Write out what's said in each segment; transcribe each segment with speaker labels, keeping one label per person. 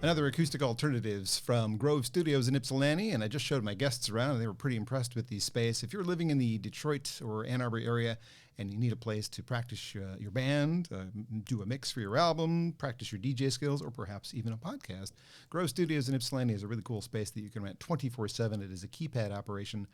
Speaker 1: Another acoustic alternatives from Grove Studios in Ypsilanti, and I just showed my guests around, and they were pretty impressed with the space. If you're living in the Detroit or Ann Arbor area and you need a place to practice your band, do a mix for your album, practice your DJ skills, or perhaps even a podcast, Grove Studios in Ypsilanti is a really cool space that you can rent 24/7. It is a keypad operation.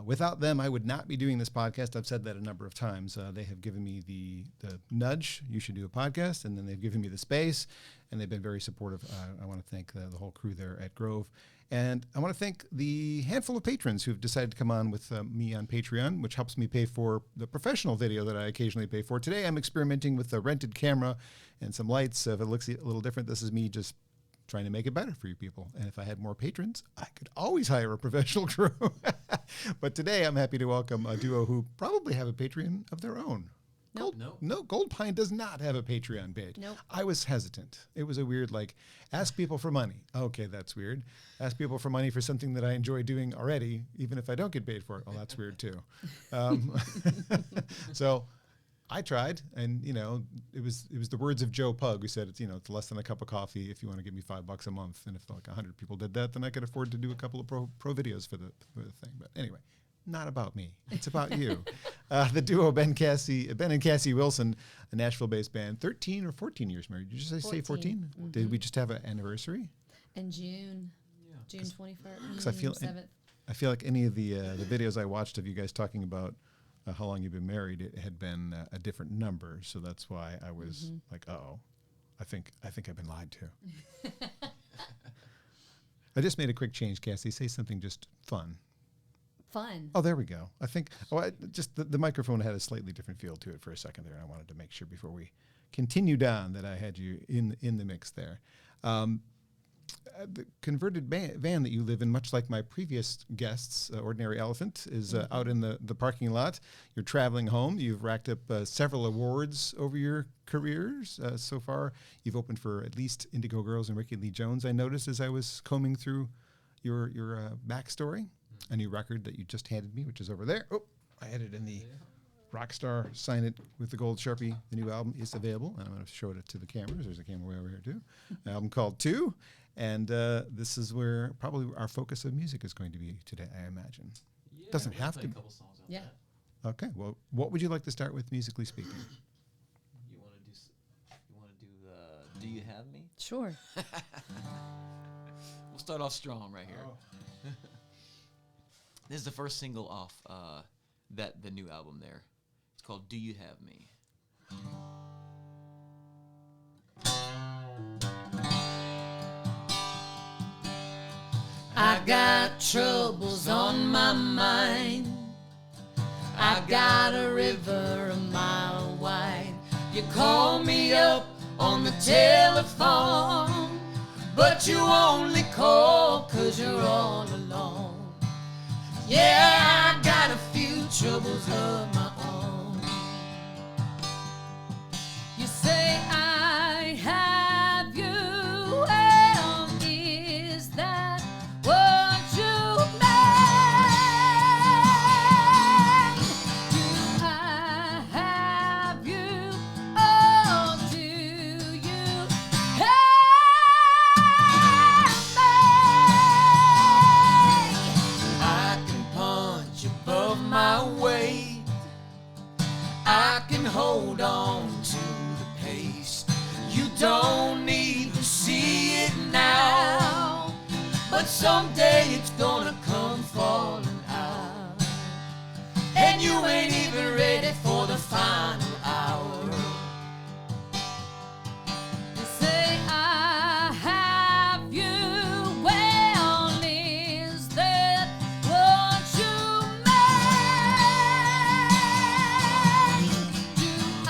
Speaker 1: Without them, I would not be doing this podcast. I've said that a number of times. They have given me the nudge, you should do a podcast, and then they've given me the space, and they've been very supportive. I want to thank the whole crew there at Grove. And I want to thank the handful of patrons who have decided to come on with me on Patreon, which helps me pay for the professional video that I occasionally pay for. Today, I'm experimenting with a rented camera and some lights. If it looks a little different, this is me just trying to make it better for you people. And if I had more patrons, I could always hire a professional crew. But today I'm happy to welcome a duo who probably have a Patreon of their own.
Speaker 2: Nope.
Speaker 1: No, Goldpine does not have a Patreon page.
Speaker 2: Nope.
Speaker 1: I was hesitant. It was a weird, ask people for money. Okay, that's weird. Ask people for money for something that I enjoy doing already, even if I don't get paid for it. Oh, that's weird too. So I tried, and it was the words of Joe Pug, who said it's less than a cup of coffee if you want to give me $5 a month, and if 100 people did that, then I could afford to do a couple of pro videos for the thing. But anyway, not about me. It's about you. The duo Ben and Kassie Wilson, a Nashville-based band, 13 or 14 years married. Did you say 14? Mm-hmm. Did we just have an anniversary?
Speaker 2: In June, June 21st.
Speaker 1: Because I feel like any of the videos I watched of you guys talking about how long you've been married, it had been a different number, so that's why I was like, uh-oh, I think I've been lied to. I just made a quick change, Kassie. Say something just fun.
Speaker 2: Fun.
Speaker 1: Oh, there we go. I think the microphone had a slightly different feel to it for a second there, and I wanted to make sure before we continued on that I had you in the mix there. The converted van that you live in, much like my previous guests, Ordinary Elephant, is out in the parking lot. You're traveling home. You've racked up several awards over your careers. So far, you've opened for at least Indigo Girls and Ricky Lee Jones, I noticed as I was combing through your backstory. A new record that you just handed me, which is over there. Oh, I had it in the Rockstar Sign It with the Gold Sharpie. The new album is available, and I'm going to show it to the cameras. There's a camera way over here, too. An album called Two. And this is where probably our focus of music is going to be today, I imagine.
Speaker 3: Yeah,
Speaker 1: doesn't have to.
Speaker 3: A couple songs on that.
Speaker 1: Okay. Well, what would you like to start with, musically speaking?
Speaker 3: You want to do Do You Have Me?
Speaker 2: Sure.
Speaker 3: We'll start off strong right here. Oh. This is the first single off the new album there. It's called Do You Have Me?
Speaker 4: I got troubles on my mind. I got a river a mile wide. You call me up on the telephone, but you only call 'cause you're all alone. Yeah, I got a few troubles of my own. You say I have you. Well, is that what you mean? Do I have you? Or do you have me? I can punch above my weight. I can hold on to the pace. You don't need to see it now, but someday it's gonna come falling out, and you ain't even ready for the final hour. You say I have you. Well, is that what you mean? Do I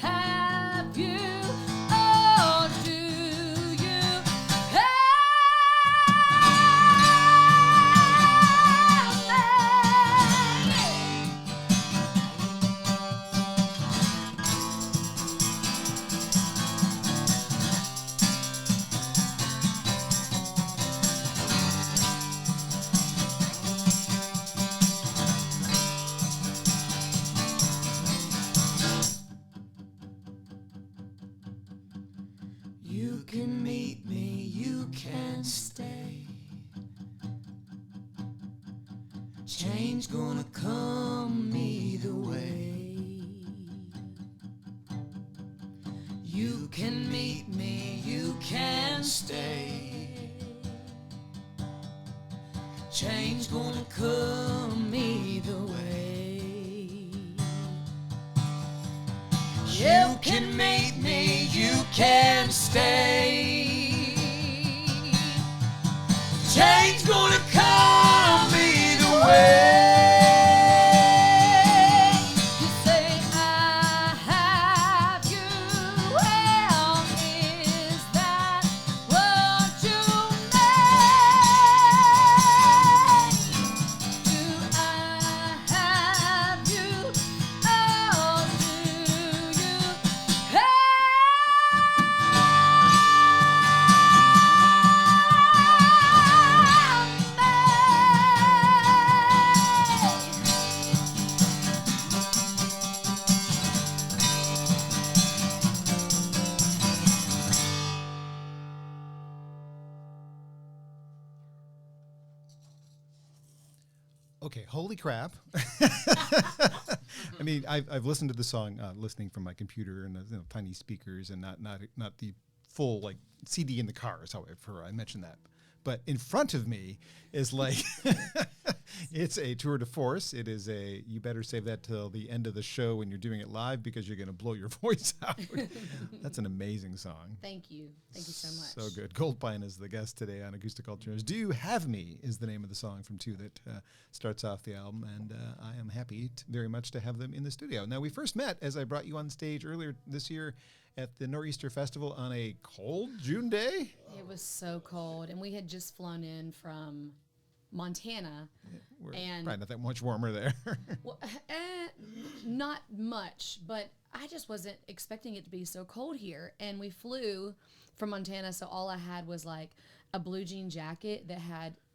Speaker 4: have you? Or do you have me? You can meet me, you can stay. Change gonna come either way. You can meet me, you can stay. Change gonna come either way. You can meet me, you can stay. Change gonna come either way. You say I have you. Well, is that what you mean? Do I have you? Oh, do you
Speaker 1: Okay, holy crap. I mean, I've listened to the song, listening from my computer and tiny speakers, and not the full like CD in the cars. However, I mentioned that. But in front of me is like, it's a tour de force. It is you better save that till the end of the show when you're doing it live because you're going to blow your voice out. That's an amazing song.
Speaker 2: Thank you. Thank you so much.
Speaker 1: So good. Goldpine is the guest today on Acoustic Alternatives. Do You Have Me is the name of the song from Two that starts off the album, and I am happy very much to have them in the studio. Now, we first met as I brought you on stage earlier this year at the Nor'easter Festival on a cold June day.
Speaker 2: It was so cold, and we had just flown in from Montana.
Speaker 1: We're
Speaker 2: And-
Speaker 1: probably not that much warmer there.
Speaker 2: Well, not much, but I just wasn't expecting it to be so cold here. And we flew from Montana, so all I had was like a blue jean jacket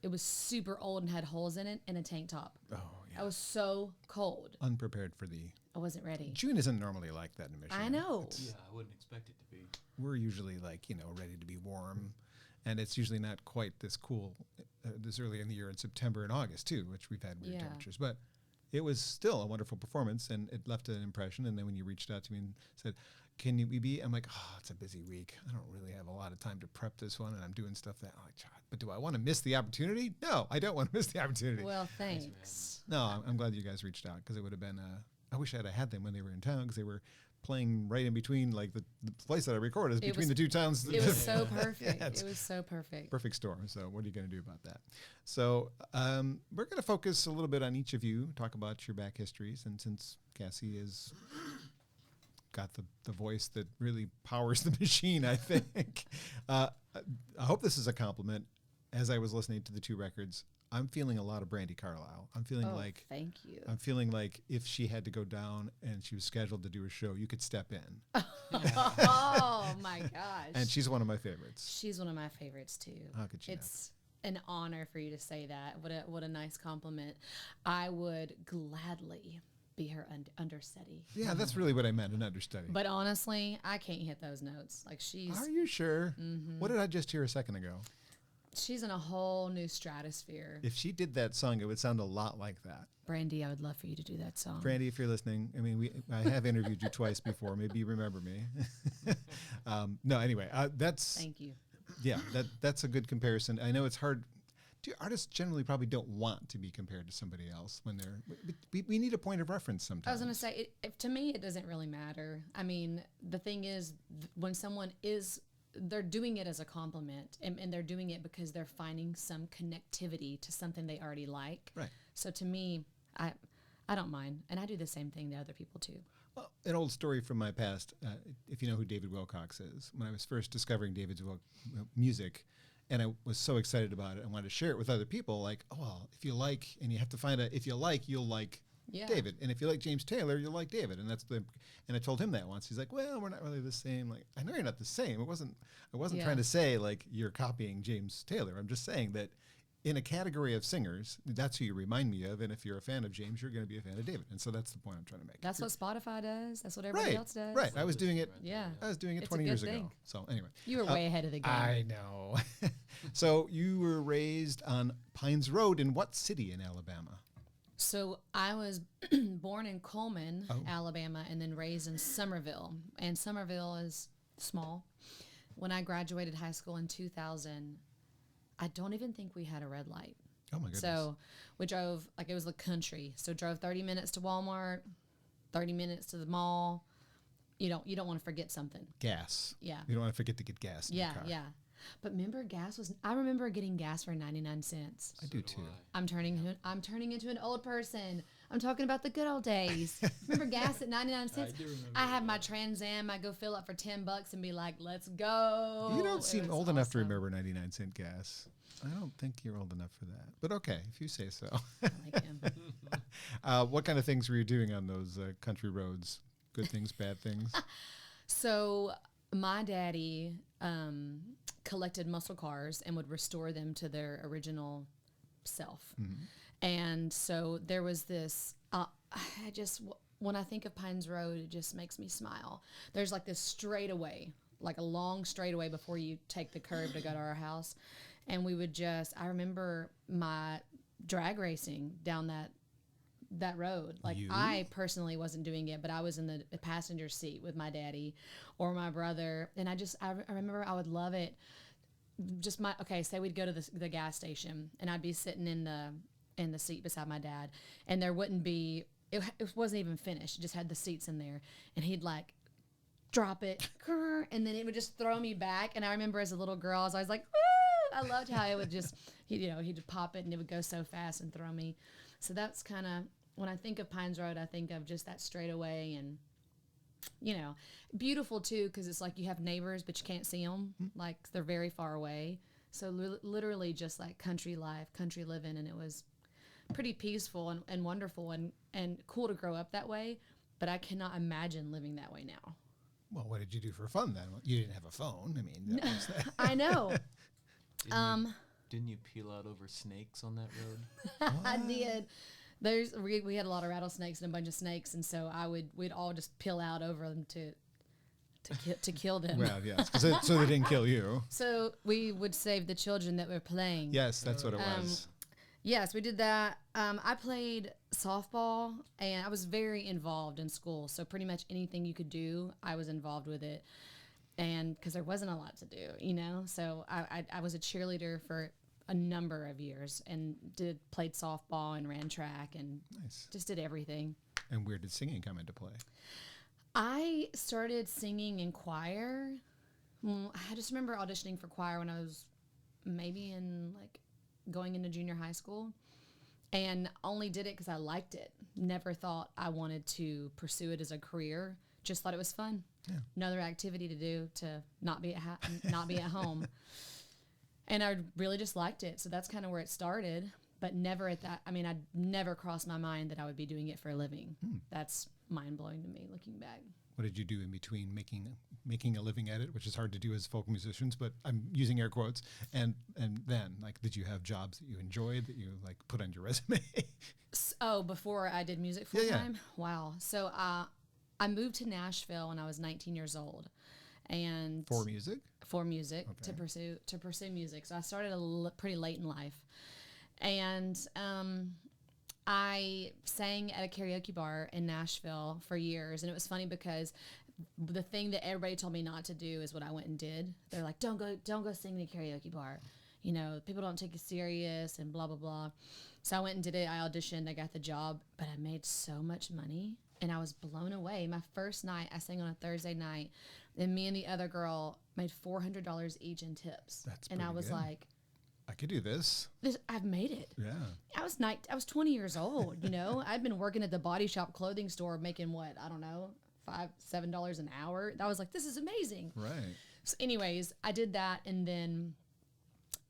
Speaker 2: it was super old and had holes in it, and a tank top.
Speaker 1: Oh, yeah.
Speaker 2: I was so cold.
Speaker 1: Unprepared for
Speaker 2: I wasn't ready.
Speaker 1: June isn't normally like that in Michigan.
Speaker 2: I know.
Speaker 3: Yeah, I wouldn't expect it to be.
Speaker 1: We're usually like, ready to be warm. And it's usually not quite this cool this early in the year in September and August, too, which we've had weird
Speaker 2: Yeah.
Speaker 1: temperatures. But it was still a wonderful performance, and it left an impression. And then when you reached out to me and said, can you be? I'm like, oh, it's a busy week. I don't really have a lot of time to prep this one, and I'm doing stuff that I'm like, God, but do I want to miss the opportunity? No, I don't want to miss the opportunity.
Speaker 2: Well, thanks.
Speaker 1: No, I'm glad you guys reached out because it would have been, I wish I'd have had them when they were in town because they were playing right in between, like the place that I record is between the two towns.
Speaker 2: It was so perfect.
Speaker 1: Yeah,
Speaker 2: It was so perfect.
Speaker 1: Perfect storm. So what are you going to do about that? So we're going to focus a little bit on each of you, talk about your back histories. And since Kassie is got the voice that really powers the machine, I think, I hope this is a compliment. As I was listening to the two records, I'm feeling a lot of Brandi Carlile. I'm feeling like
Speaker 2: thank you.
Speaker 1: I'm feeling like if she had to go down and she was scheduled to do a show, you could step in.
Speaker 2: Oh my gosh.
Speaker 1: And she's one of my favorites.
Speaker 2: She's one of my favorites too.
Speaker 1: How could you
Speaker 2: It's an honor for you to say that. What a nice compliment. I would gladly be her understudy.
Speaker 1: Yeah, that's really what I meant, an understudy.
Speaker 2: But honestly, I can't hit those notes. Like
Speaker 1: Are you sure? What did I just hear a second ago?
Speaker 2: she's in a whole new stratosphere.
Speaker 1: If she did that song, it would sound a lot like that.
Speaker 2: Brandi, I would love for you to do that song.
Speaker 1: Brandi, if you're listening, I mean, I have interviewed you twice before. Maybe you remember me. No, anyway, that's
Speaker 2: Thank you.
Speaker 1: yeah, that's a good comparison. I know it's hard. Artists generally probably don't want to be compared to somebody else when they're. We need a point of reference sometimes.
Speaker 2: I was going to say, to me, it doesn't really matter. I mean, the thing is, when someone is, they're doing it as a compliment, and they're doing it because they're finding some connectivity to something they already like.
Speaker 1: Right.
Speaker 2: So to me, I don't mind, and I do the same thing to other people too.
Speaker 1: Well, an old story from my past. If you know who David Wilcox is, when I was first discovering David's music, and I was so excited about it, I wanted to share it with other people. Like, oh, well, if you like, and you have to find if you like, you'll like David, and if you like James Taylor, you'll like David, and that's the. And I told him that once. He's like, well, we're not really the same. Like, I know you're not the same. I wasn't trying to say like you're copying James Taylor. I'm just saying that in a category of singers, that's who you remind me of. And if you're a fan of James, you're going to be a fan of David. And so that's the point I'm trying to make.
Speaker 2: That's what Spotify does. That's what everybody else does.
Speaker 1: Right. I was doing it.
Speaker 2: Yeah.
Speaker 1: I was doing it
Speaker 2: It's a
Speaker 1: 20
Speaker 2: good
Speaker 1: years
Speaker 2: thing.
Speaker 1: ago. So anyway.
Speaker 2: You were way ahead of the game.
Speaker 1: I know. So you were raised on Pines Road in what city in Alabama?
Speaker 2: So I was born in Coleman, Alabama, and then raised in Summerville. And Summerville is small. When I graduated high school in 2000, I don't even think we had a red light.
Speaker 1: Oh my goodness.
Speaker 2: So we drove, like it was the country. So drove 30 minutes to Walmart, 30 minutes to the mall. You don't want to forget something.
Speaker 1: Gas.
Speaker 2: Yeah.
Speaker 1: You don't want to forget to get gas in your car.
Speaker 2: Yeah. But remember, I remember getting gas for 99 cents.
Speaker 1: I do too.
Speaker 2: I'm turning into an old person. I'm talking about the good old days. Remember gas at 99 cents? I have my Trans Am. I go fill up for $10 and be like, let's go.
Speaker 1: You don't
Speaker 2: It
Speaker 1: seem
Speaker 2: was
Speaker 1: old enough to
Speaker 2: awesome.
Speaker 1: remember 99-cent gas. I don't think you're old enough for that. But okay, if you say so.
Speaker 2: I like him.
Speaker 1: What kind of things were you doing on those country roads? Good things, bad things?
Speaker 2: So my daddy collected muscle cars and would restore them to their original self. And so there was this, when I think of Pines Road, it just makes me smile. There's like this straightaway, like a long straightaway before you take the curve to go to our house. And we would I remember my drag racing down that road. Like I personally wasn't doing it, but I was in the passenger seat with my daddy or my brother. And I remember I would love it. Say we'd go to the gas station and I'd be sitting in the seat beside my dad and there wouldn't be, it wasn't even finished. It just had the seats in there and he'd like drop it and then it would just throw me back. And I remember as a little girl, I was always like, I loved how it would just, he'd pop it and it would go so fast and throw me. So that's kind of, when I think of Pines Road, I think of just that straightaway and, beautiful too, because it's like you have neighbors, but you can't see them. Like they're very far away. So literally just like country life, country living. And it was pretty peaceful and wonderful and cool to grow up that way. But I cannot imagine living that way now.
Speaker 1: Well, what did you do for fun then? You didn't have a phone. I mean, that was that.
Speaker 2: I know.
Speaker 3: Didn't you peel out over snakes on that road?
Speaker 2: I did. We had a lot of rattlesnakes and a bunch of snakes, and so we'd all just peel out over them to kill them.
Speaker 1: Well, yes, so they didn't kill you.
Speaker 2: So we would save the children that were playing.
Speaker 1: Yes, that's what it was.
Speaker 2: Yes, we did that. I played softball, and I was very involved in school. So pretty much anything you could do, I was involved with it. And because there wasn't a lot to do, So I was a cheerleader for a number of years and played softball and ran track and just did everything.
Speaker 1: And where did singing come into play?
Speaker 2: I started singing in choir. I just remember auditioning for choir when I was maybe in going into junior high school, and only did it because I liked it. Never thought I wanted to pursue it as a career. Just thought it was fun. Yeah. Another activity to do to not be at home. And I really just liked it. So that's kind of where it started, but never at that. I mean, I'd never crossed my mind that I would be doing it for a living. That's mind blowing to me looking back.
Speaker 1: What did you do in between making a living at it, which is hard to do as folk musicians, but I'm using air quotes, and then did you have jobs that you enjoyed that you put on your resume?
Speaker 2: Before I did music full time? Wow. So I moved to Nashville when I was 19 years old. And
Speaker 1: for music
Speaker 2: to pursue music. So I started pretty late in life, and I sang at a karaoke bar in Nashville for years. And it was funny because the thing that everybody told me not to do is what I went and did. They're like, don't go sing in a karaoke bar, people don't take you serious and blah blah blah. So I went and did it. I auditioned, I got the job, but I made so much money and I was blown away. My first night I sang on a Thursday night. And me and the other girl made $400 each in tips.
Speaker 1: That's
Speaker 2: and I was
Speaker 1: good.
Speaker 2: like,
Speaker 1: I could do this.
Speaker 2: I've made it.
Speaker 1: Yeah.
Speaker 2: I was 20 years old, I'd been working at the Body Shop clothing store making what, I don't know, $7 an hour. I was like, this is amazing.
Speaker 1: Right.
Speaker 2: So anyways, I did that. And then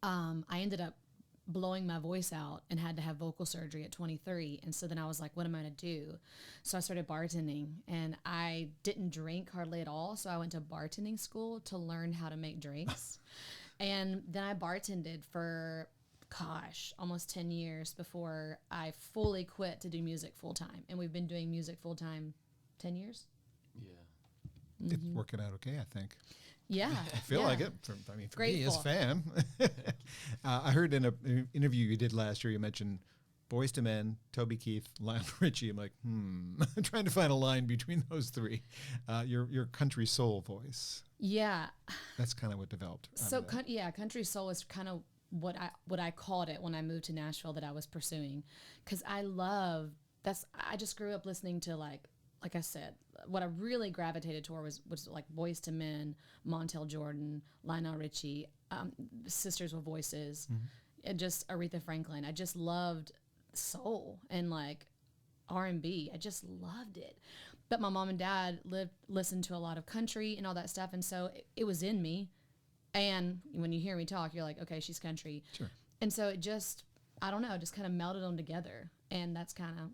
Speaker 2: I ended up blowing my voice out and had to have vocal surgery at 23. And so then I was like, what am I going to do? So I started bartending, and I didn't drink hardly at all. So I went to bartending school to learn how to make drinks. And then I bartended for gosh, almost 10 years before I fully quit to do music full time. And we've been doing music full time 10 years.
Speaker 3: Yeah.
Speaker 1: It's working out okay, I think.
Speaker 2: Yeah.
Speaker 1: I feel like it. For me, as
Speaker 2: Grateful.
Speaker 1: a fan. I heard in an interview you did last year, you mentioned Boyz II Men, Toby Keith, Lionel Richie. I'm like, I'm trying to find a line between those three. Your country soul voice.
Speaker 2: Yeah.
Speaker 1: That's kind of what developed.
Speaker 2: So country soul is kind of what I called it when I moved to Nashville that I was pursuing, because I just grew up listening to like I said, what I really gravitated toward was like Boyz II Men, Montel Jordan, Lionel Richie, Sisters with Voices, and just Aretha Franklin. I just loved soul and like R&B. I just loved it. But my mom and dad listened to a lot of country and all that stuff, and so it was in me. And when you hear me talk, you're like, okay, she's country.
Speaker 1: Sure.
Speaker 2: And so it just, I don't know, just kind of melded them together. And that's kind of,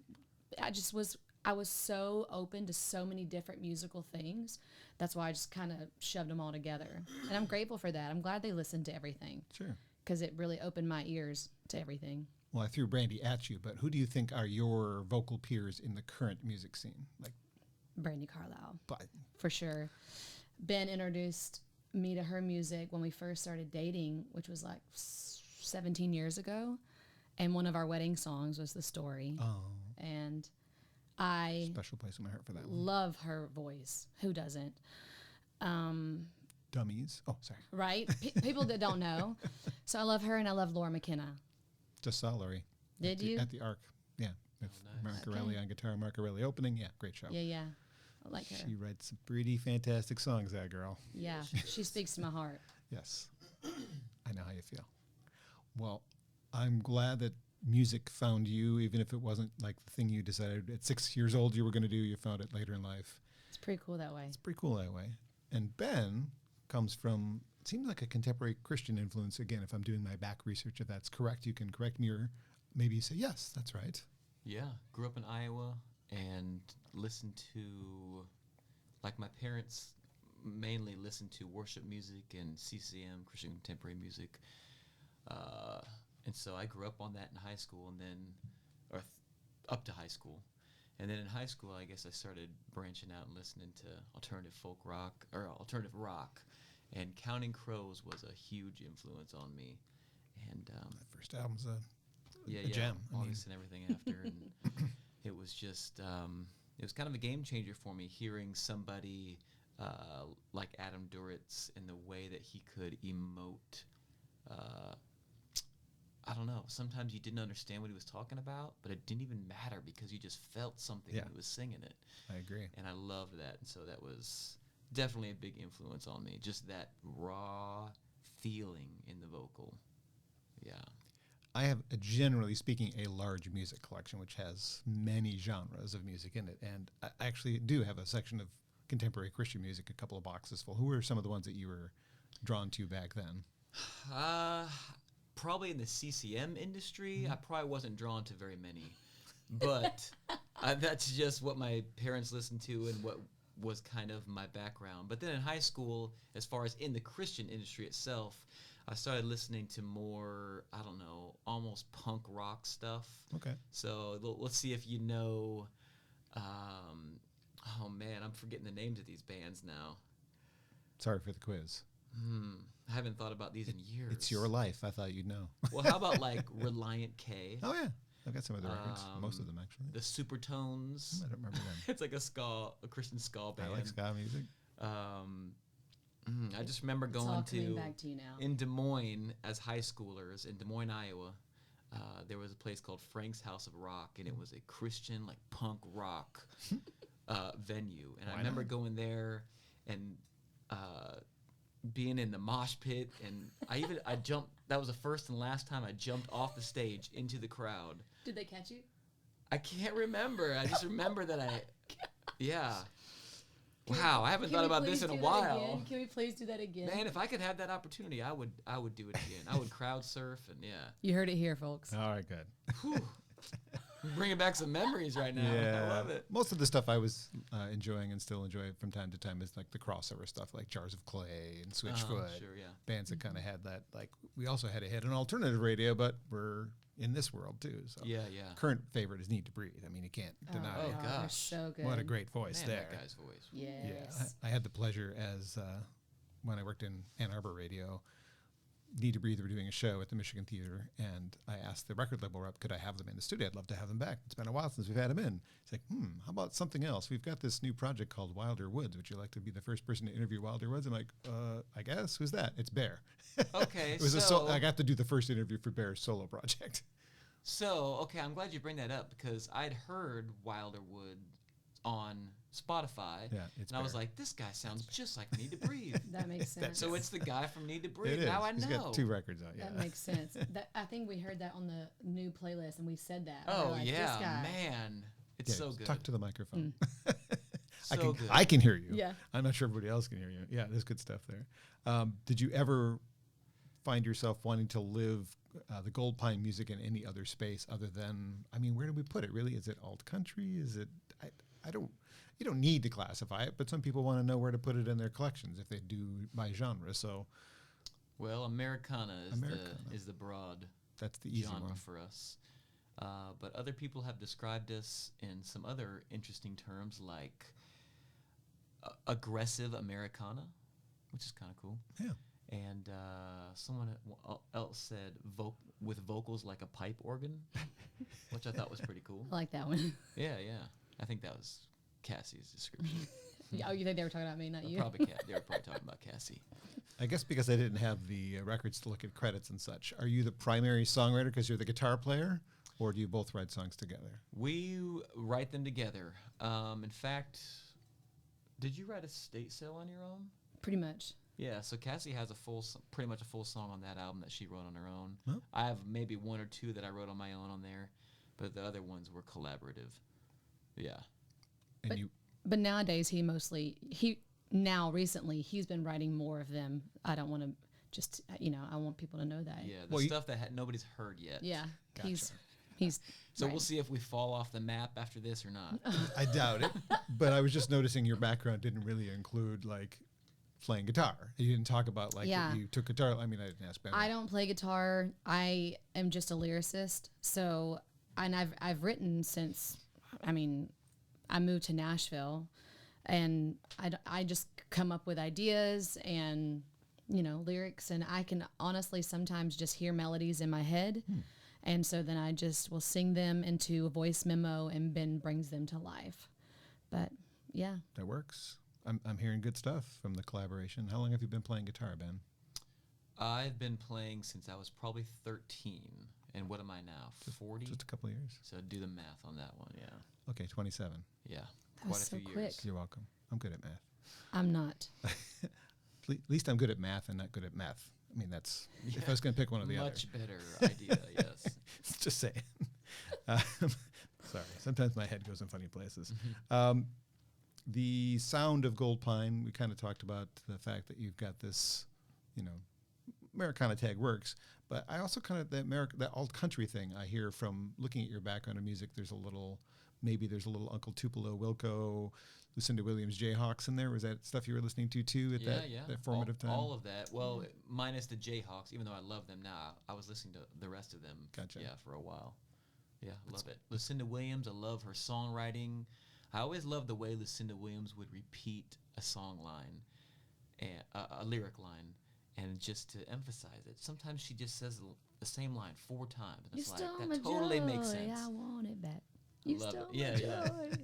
Speaker 2: I was so open to so many different musical things. That's why I just kind of shoved them all together. And I'm grateful for that. I'm glad they listened to everything.
Speaker 1: Sure.
Speaker 2: Because it really opened my ears to everything.
Speaker 1: Well, I threw Brandy at you, but who do you think are your vocal peers in the current music scene? Like
Speaker 2: Brandy Carlisle,
Speaker 1: but
Speaker 2: for sure. Ben introduced me to her music when we first started dating, which was like 17 years ago. And one of our wedding songs was The Story.
Speaker 1: Oh.
Speaker 2: And I
Speaker 1: Special place in my heart for that one.
Speaker 2: love her voice. Who doesn't?
Speaker 1: Dummies. Oh, sorry.
Speaker 2: Right? People that don't know. So I love her, and I love Laura McKenna.
Speaker 1: Just saw Laurie.
Speaker 2: Did you?
Speaker 1: At the Arc. Yeah. With
Speaker 3: nice.
Speaker 1: Marcarelli on guitar, Marcarelli opening. Yeah, great show.
Speaker 2: Yeah. I like her.
Speaker 1: She writes some pretty fantastic songs, that girl.
Speaker 2: Yeah, she speaks to my heart.
Speaker 1: Yes. I know how you feel. Well, I'm glad that music found you, even if it wasn't like the thing you decided at 6 years old you were going to do. You found it later in life.
Speaker 2: It's pretty cool that way.
Speaker 1: It's pretty cool that way. And Ben comes from, it seems like a contemporary Christian influence. Again, if I'm doing my back research, if that's correct, you can correct me or maybe say, yes, that's right.
Speaker 3: Yeah, grew up in Iowa and listened to, like my parents mainly listened to worship music and CCM, Christian contemporary music. And so I grew up on that in high school and then, up to high school. And then in high school, I guess I started branching out and listening to alternative folk rock, or alternative rock. And Counting Crows was a huge influence on me. And
Speaker 1: That first album's a gem.
Speaker 3: August and everything after. And it was just, it was kind of a game changer for me, hearing somebody like Adam Duritz in the way that he could emote. I don't know. Sometimes you didn't understand what he was talking about, but it didn't even matter because you just felt something when he was singing it.
Speaker 1: I agree.
Speaker 3: And I loved that. And so that was definitely a big influence on me. Just that raw feeling in the vocal. Yeah.
Speaker 1: I have, generally speaking, a large music collection which has many genres of music in it. And I actually do have a section of contemporary Christian music, a couple of boxes full. Who were some of the ones that you were drawn to back then?
Speaker 3: Probably in the CCM industry, I probably wasn't drawn to very many. But that's just what my parents listened to and what was kind of my background. But then in high school, as far as in the Christian industry itself, I started listening to more, I don't know, almost punk rock stuff.
Speaker 1: Okay.
Speaker 3: So let's see if you know, oh man, I'm forgetting the names of these bands now.
Speaker 1: Sorry for the quiz.
Speaker 3: I haven't thought about these in years.
Speaker 1: It's your life. I thought you'd know.
Speaker 3: Well, how about like Reliant K?
Speaker 1: Oh, yeah. I've got some of the records. Most of them, actually.
Speaker 3: The Supertones.
Speaker 1: I don't remember them.
Speaker 3: It's like a Christian ska band.
Speaker 1: I like ska music.
Speaker 3: I just remember
Speaker 2: It's
Speaker 3: going
Speaker 2: all coming back to you now.
Speaker 3: in Des Moines as high schoolers in Des Moines, Iowa. There was a place called Frank's House of Rock, and it was a Christian like punk rock venue. And I remember going there and being in the mosh pit, and I jumped. That was the first and last time I jumped off the stage into the crowd.
Speaker 2: Did they catch you?
Speaker 3: I can't remember. I just remember that yeah. Wow, I haven't thought about this in a while.
Speaker 2: Can we please do that again?
Speaker 3: Man, if I could have that opportunity, I would do it again. I would crowd surf and yeah.
Speaker 2: You heard it here, folks.
Speaker 1: All right, good.
Speaker 3: Whew. I'm bringing back some memories right now.
Speaker 1: Yeah.
Speaker 3: I love it.
Speaker 1: Most of the stuff I was enjoying and still enjoy from time to time is like the crossover stuff, like Jars of Clay and Switchfoot.
Speaker 3: Sure, yeah.
Speaker 1: bands that kind of had that, like, we also had a hit on alternative radio, but we're in this world too. So
Speaker 3: Yeah.
Speaker 1: current favorite is Need to Breathe. I mean, you can't deny
Speaker 3: Oh,
Speaker 1: it.
Speaker 2: God, they're
Speaker 3: gosh.
Speaker 2: so good.
Speaker 1: What a great voice
Speaker 3: Man,
Speaker 1: there.
Speaker 3: that guy's voice.
Speaker 2: Yes.
Speaker 1: Yeah, I had the pleasure as when I worked in Ann Arbor radio, Need to Breathe were doing a show at the Michigan Theater, and I asked the record label rep, could I have them in the studio? I'd love to have them back. It's been a while since we've had them in. He's like, how about something else? We've got this new project called Wilder Woods. Would you like to be the first person to interview Wilder Woods? I'm like, I guess. Who's that? It's Bear.
Speaker 3: Okay,
Speaker 1: It was I got to do the first interview for Bear's solo project.
Speaker 3: So, okay, I'm glad you bring that up because I'd heard Wilderwood on Spotify.
Speaker 1: Yeah, it's
Speaker 3: and I was
Speaker 1: Bear.
Speaker 3: like, this guy sounds just like Need to Breathe.
Speaker 2: That makes sense.
Speaker 3: So it's the guy from Need to
Speaker 1: It
Speaker 3: Breathe.
Speaker 1: is.
Speaker 3: Now I
Speaker 1: He's
Speaker 3: know.
Speaker 1: got 2 records out. Yeah,
Speaker 2: That makes sense. I think we heard that on the new playlist, and we said that. We
Speaker 3: Oh
Speaker 2: were like,
Speaker 3: yeah,
Speaker 2: this guy.
Speaker 3: man, it's
Speaker 1: Yeah,
Speaker 3: so
Speaker 1: just
Speaker 3: good.
Speaker 1: Talk to the microphone.
Speaker 3: So good.
Speaker 1: I can hear you.
Speaker 2: Yeah.
Speaker 1: I'm not sure everybody else can hear you. Yeah, there's good stuff there. Did you ever find yourself wanting to live the Goldpine music in any other space other than, I mean, where do we put it really? Is it alt country? Is it, you don't need to classify it, but some people want to know where to put it in their collections if they do by genre. So
Speaker 3: Well, Americana
Speaker 1: Americana.
Speaker 3: is the broad
Speaker 1: that's the easy
Speaker 3: genre
Speaker 1: one.
Speaker 3: for us. But other people have described us in some other interesting terms like aggressive Americana, which is kind of cool.
Speaker 1: Yeah.
Speaker 3: And someone else said with vocals like a pipe organ, which I thought was pretty cool.
Speaker 2: I like that one.
Speaker 3: Yeah. I think that was Cassie's description.
Speaker 2: Oh, you think they were talking about me, not you?
Speaker 3: They were probably talking about Kassie.
Speaker 1: I guess because I didn't have the records to look at credits and such. Are you the primary songwriter because you're the guitar player, or do you both write songs together?
Speaker 3: We write them together. In fact, did you write a State Sale on your own?
Speaker 2: Pretty much.
Speaker 3: Yeah, so Kassie has pretty much a full song on that album that she wrote on her own.
Speaker 1: Huh?
Speaker 3: I have maybe 1 or 2 that I wrote on my own on there, but the other ones were collaborative. Yeah.
Speaker 1: And
Speaker 2: But nowadays, recently, he's been writing more of them. I don't want to just, I want people to know that.
Speaker 3: Yeah, the
Speaker 1: Well,
Speaker 3: stuff that nobody's heard yet.
Speaker 2: Yeah.
Speaker 1: Gotcha.
Speaker 2: He's
Speaker 3: So
Speaker 2: right.
Speaker 3: we'll see if we fall off the map after this or not.
Speaker 1: I doubt it. But I was just noticing your background didn't really include like playing guitar. You didn't talk about like
Speaker 2: Yeah.
Speaker 1: that you took guitar. I mean, I didn't ask Ben.
Speaker 2: I don't play guitar. I am just a lyricist. So, and I've written since, I moved to Nashville, and I just come up with ideas and, lyrics, and I can honestly sometimes just hear melodies in my head. And so then I just will sing them into a voice memo, and Ben brings them to life. But yeah.
Speaker 1: That works. I'm hearing good stuff from the collaboration. How long have you been playing guitar, Ben?
Speaker 3: I've been playing since I was probably 13. And what am I now? 40?
Speaker 1: Just a couple of years.
Speaker 3: So do the math on that one, yeah.
Speaker 1: Okay, 27.
Speaker 3: Yeah.
Speaker 2: That was so
Speaker 3: few
Speaker 2: quick.
Speaker 3: years.
Speaker 1: You're welcome. I'm good at math.
Speaker 2: I'm not.
Speaker 1: At least I'm good at math and not good at meth. I mean, that's if I was going to pick one or the other.
Speaker 3: Much better idea, yes.
Speaker 1: Just saying. Sorry. Sometimes my head goes in funny places. The sound of Goldpine, we kind of talked about the fact that you've got this, Americana tag works, but I also kind of, that alt country thing I hear from looking at your background of music, there's a little Uncle Tupelo, Wilco, Lucinda Williams, Jayhawks in there. Was that stuff you were listening to too at that formative time?
Speaker 3: All of that. Well, minus the Jayhawks, even though I love them now, I was listening to the rest of them.
Speaker 1: Gotcha.
Speaker 3: Yeah, for a while. Yeah, love it. Lucinda Williams, I love her songwriting. I always loved the way Lucinda Williams would repeat a song line, and a lyric line, and just to emphasize it. Sometimes she just says the same line 4 times, and
Speaker 2: You
Speaker 3: it's like
Speaker 2: stole my
Speaker 3: that totally makes
Speaker 2: joy,
Speaker 3: sense.
Speaker 2: I want it back. You
Speaker 3: Love
Speaker 2: stole
Speaker 3: it. Yeah,
Speaker 2: my
Speaker 3: yeah.
Speaker 2: joy.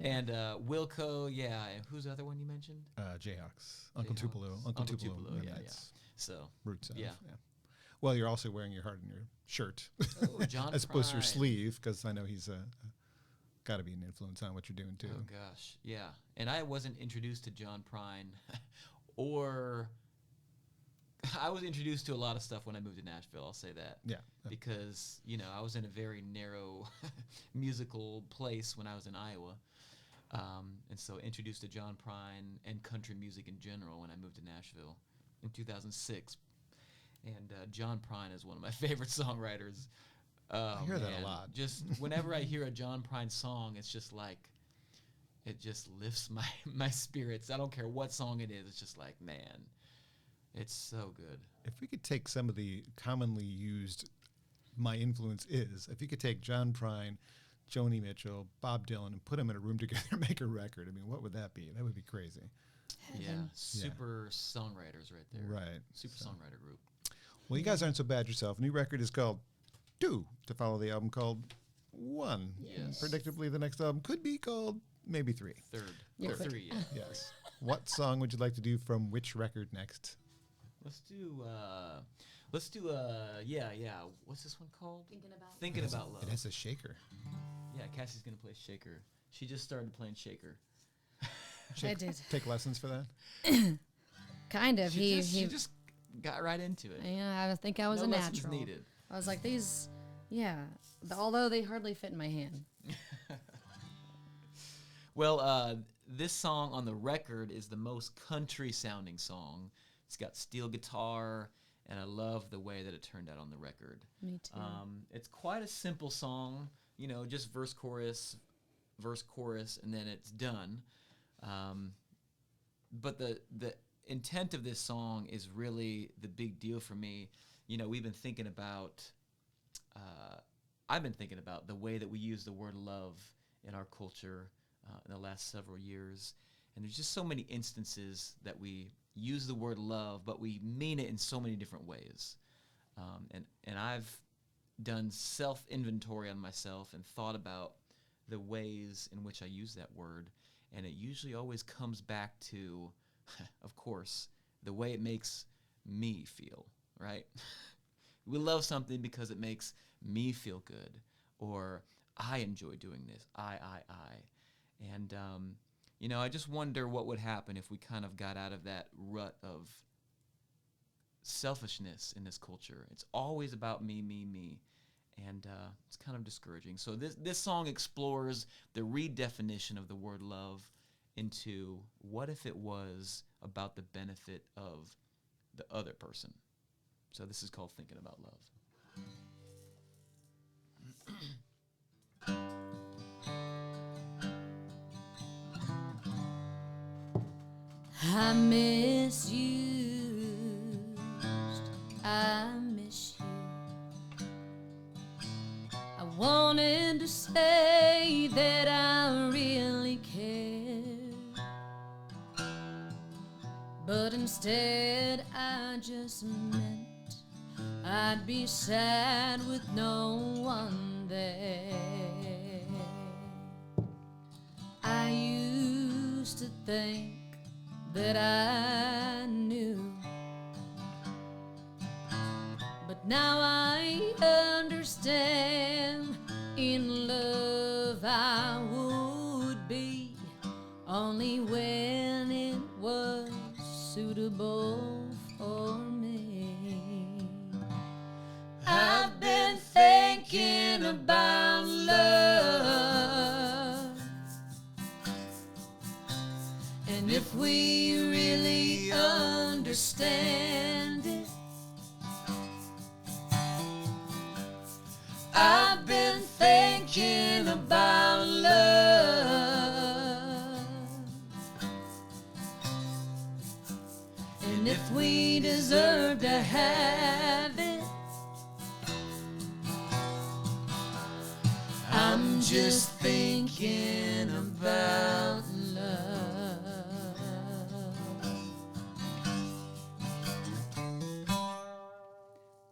Speaker 3: And Wilco, yeah. And who's the other one you mentioned?
Speaker 1: Jayhawks, Uncle
Speaker 3: Jayhawks.
Speaker 1: Tupelo,
Speaker 3: Uncle
Speaker 1: Tupelo,
Speaker 3: Tupelo,
Speaker 1: and
Speaker 3: yeah,
Speaker 1: that's
Speaker 3: So,
Speaker 1: roots of.
Speaker 3: yeah.
Speaker 1: Well, you're also wearing your heart in your shirt,
Speaker 3: oh, John
Speaker 1: as opposed to your
Speaker 3: Prine.
Speaker 1: sleeve, because I know he's got to be an influence on what you're doing too.
Speaker 3: Oh gosh, yeah. And I wasn't introduced to John Prine, or I was introduced to a lot of stuff when I moved to Nashville. I'll say that.
Speaker 1: Yeah.
Speaker 3: Because I was in a very narrow musical place when I was in Iowa, and so introduced to John Prine and country music in general when I moved to Nashville in 2006. And John Prine is one of my favorite songwriters.
Speaker 1: I hear that a lot.
Speaker 3: Just whenever I hear a John Prine song, it's just like, it just lifts my spirits. I don't care what song it is. It's just like, man, It's so good.
Speaker 1: If we could take some of the commonly used "my influence is," if you could take John Prine, Joni Mitchell, Bob Dylan, and put them in a room together and make a record, I mean, what would that be? That would be crazy.
Speaker 3: Yeah, super songwriters right there.
Speaker 1: Right.
Speaker 3: Super songwriter group.
Speaker 1: Well, you guys aren't so bad yourself. New record is called Two, to follow the album called One. And
Speaker 3: Yes.
Speaker 1: predictably, the next album could be called maybe Three.
Speaker 3: Third.
Speaker 2: Yeah.
Speaker 3: Or three, yeah.
Speaker 1: Yes. What song would you like to do from which record next?
Speaker 3: Let's do, what's this one called? Thinking About Love.
Speaker 1: It has a shaker.
Speaker 3: Yeah, Cassie's going to play Shaker. She just started playing Shaker.
Speaker 2: I did.
Speaker 1: Take lessons for that?
Speaker 2: Kind of.
Speaker 3: She just got right into it.
Speaker 2: Yeah, I think I was
Speaker 3: No
Speaker 2: a
Speaker 3: lessons
Speaker 2: natural.
Speaker 3: needed.
Speaker 2: I was like, these, although they hardly fit in my hand.
Speaker 3: Well, this song on the record is the most country-sounding song. It's got steel guitar, and I love the way that it turned out on the record.
Speaker 2: Me too.
Speaker 3: It's quite a simple song, just verse, chorus, and then it's done. But the intent of this song is really the big deal for me. We've been thinking about, I've been thinking about the way that we use the word love in our culture in the last several years. And there's just so many instances that we use the word love, but we mean it in so many different ways. And I've done self-inventory on myself and thought about the ways in which I use that word. And it usually always comes back to, of course, the way it makes me feel, right? We love something because it makes me feel good, or I enjoy doing this, I. And, I just wonder what would happen if we kind of got out of that rut of selfishness in this culture. It's always about me. And it's kind of discouraging. So this song explores the redefinition of the word love into what if it was about the benefit of the other person. So this is called Thinking About Love.
Speaker 2: I misused, I miss you. I wanted to say that I really cared, but instead I just meant I'd be sad with no one there. I used to think that I knew, but now I understand. In love I would be only when it was suitable for me. I've been thinking about love, and if we really understand it, I've been thinking about love, and if we deserve to have it, I'm just thinking about love.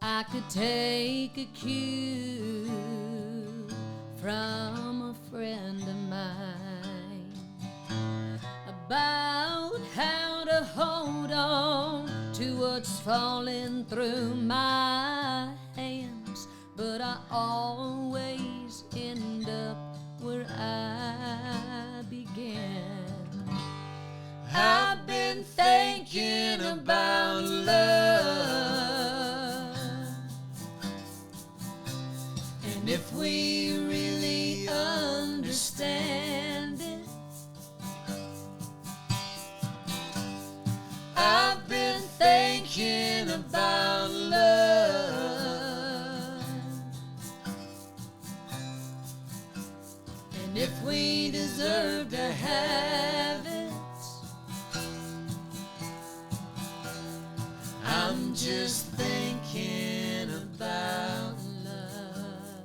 Speaker 2: I could take a cue from a friend of mine about how to hold on to what's falling through my hands, but I always end up where I began. I've been thinking about love, and if we really understand it, I've been thinking about love, and if we deserve to have it,
Speaker 4: I'm just thinking about love.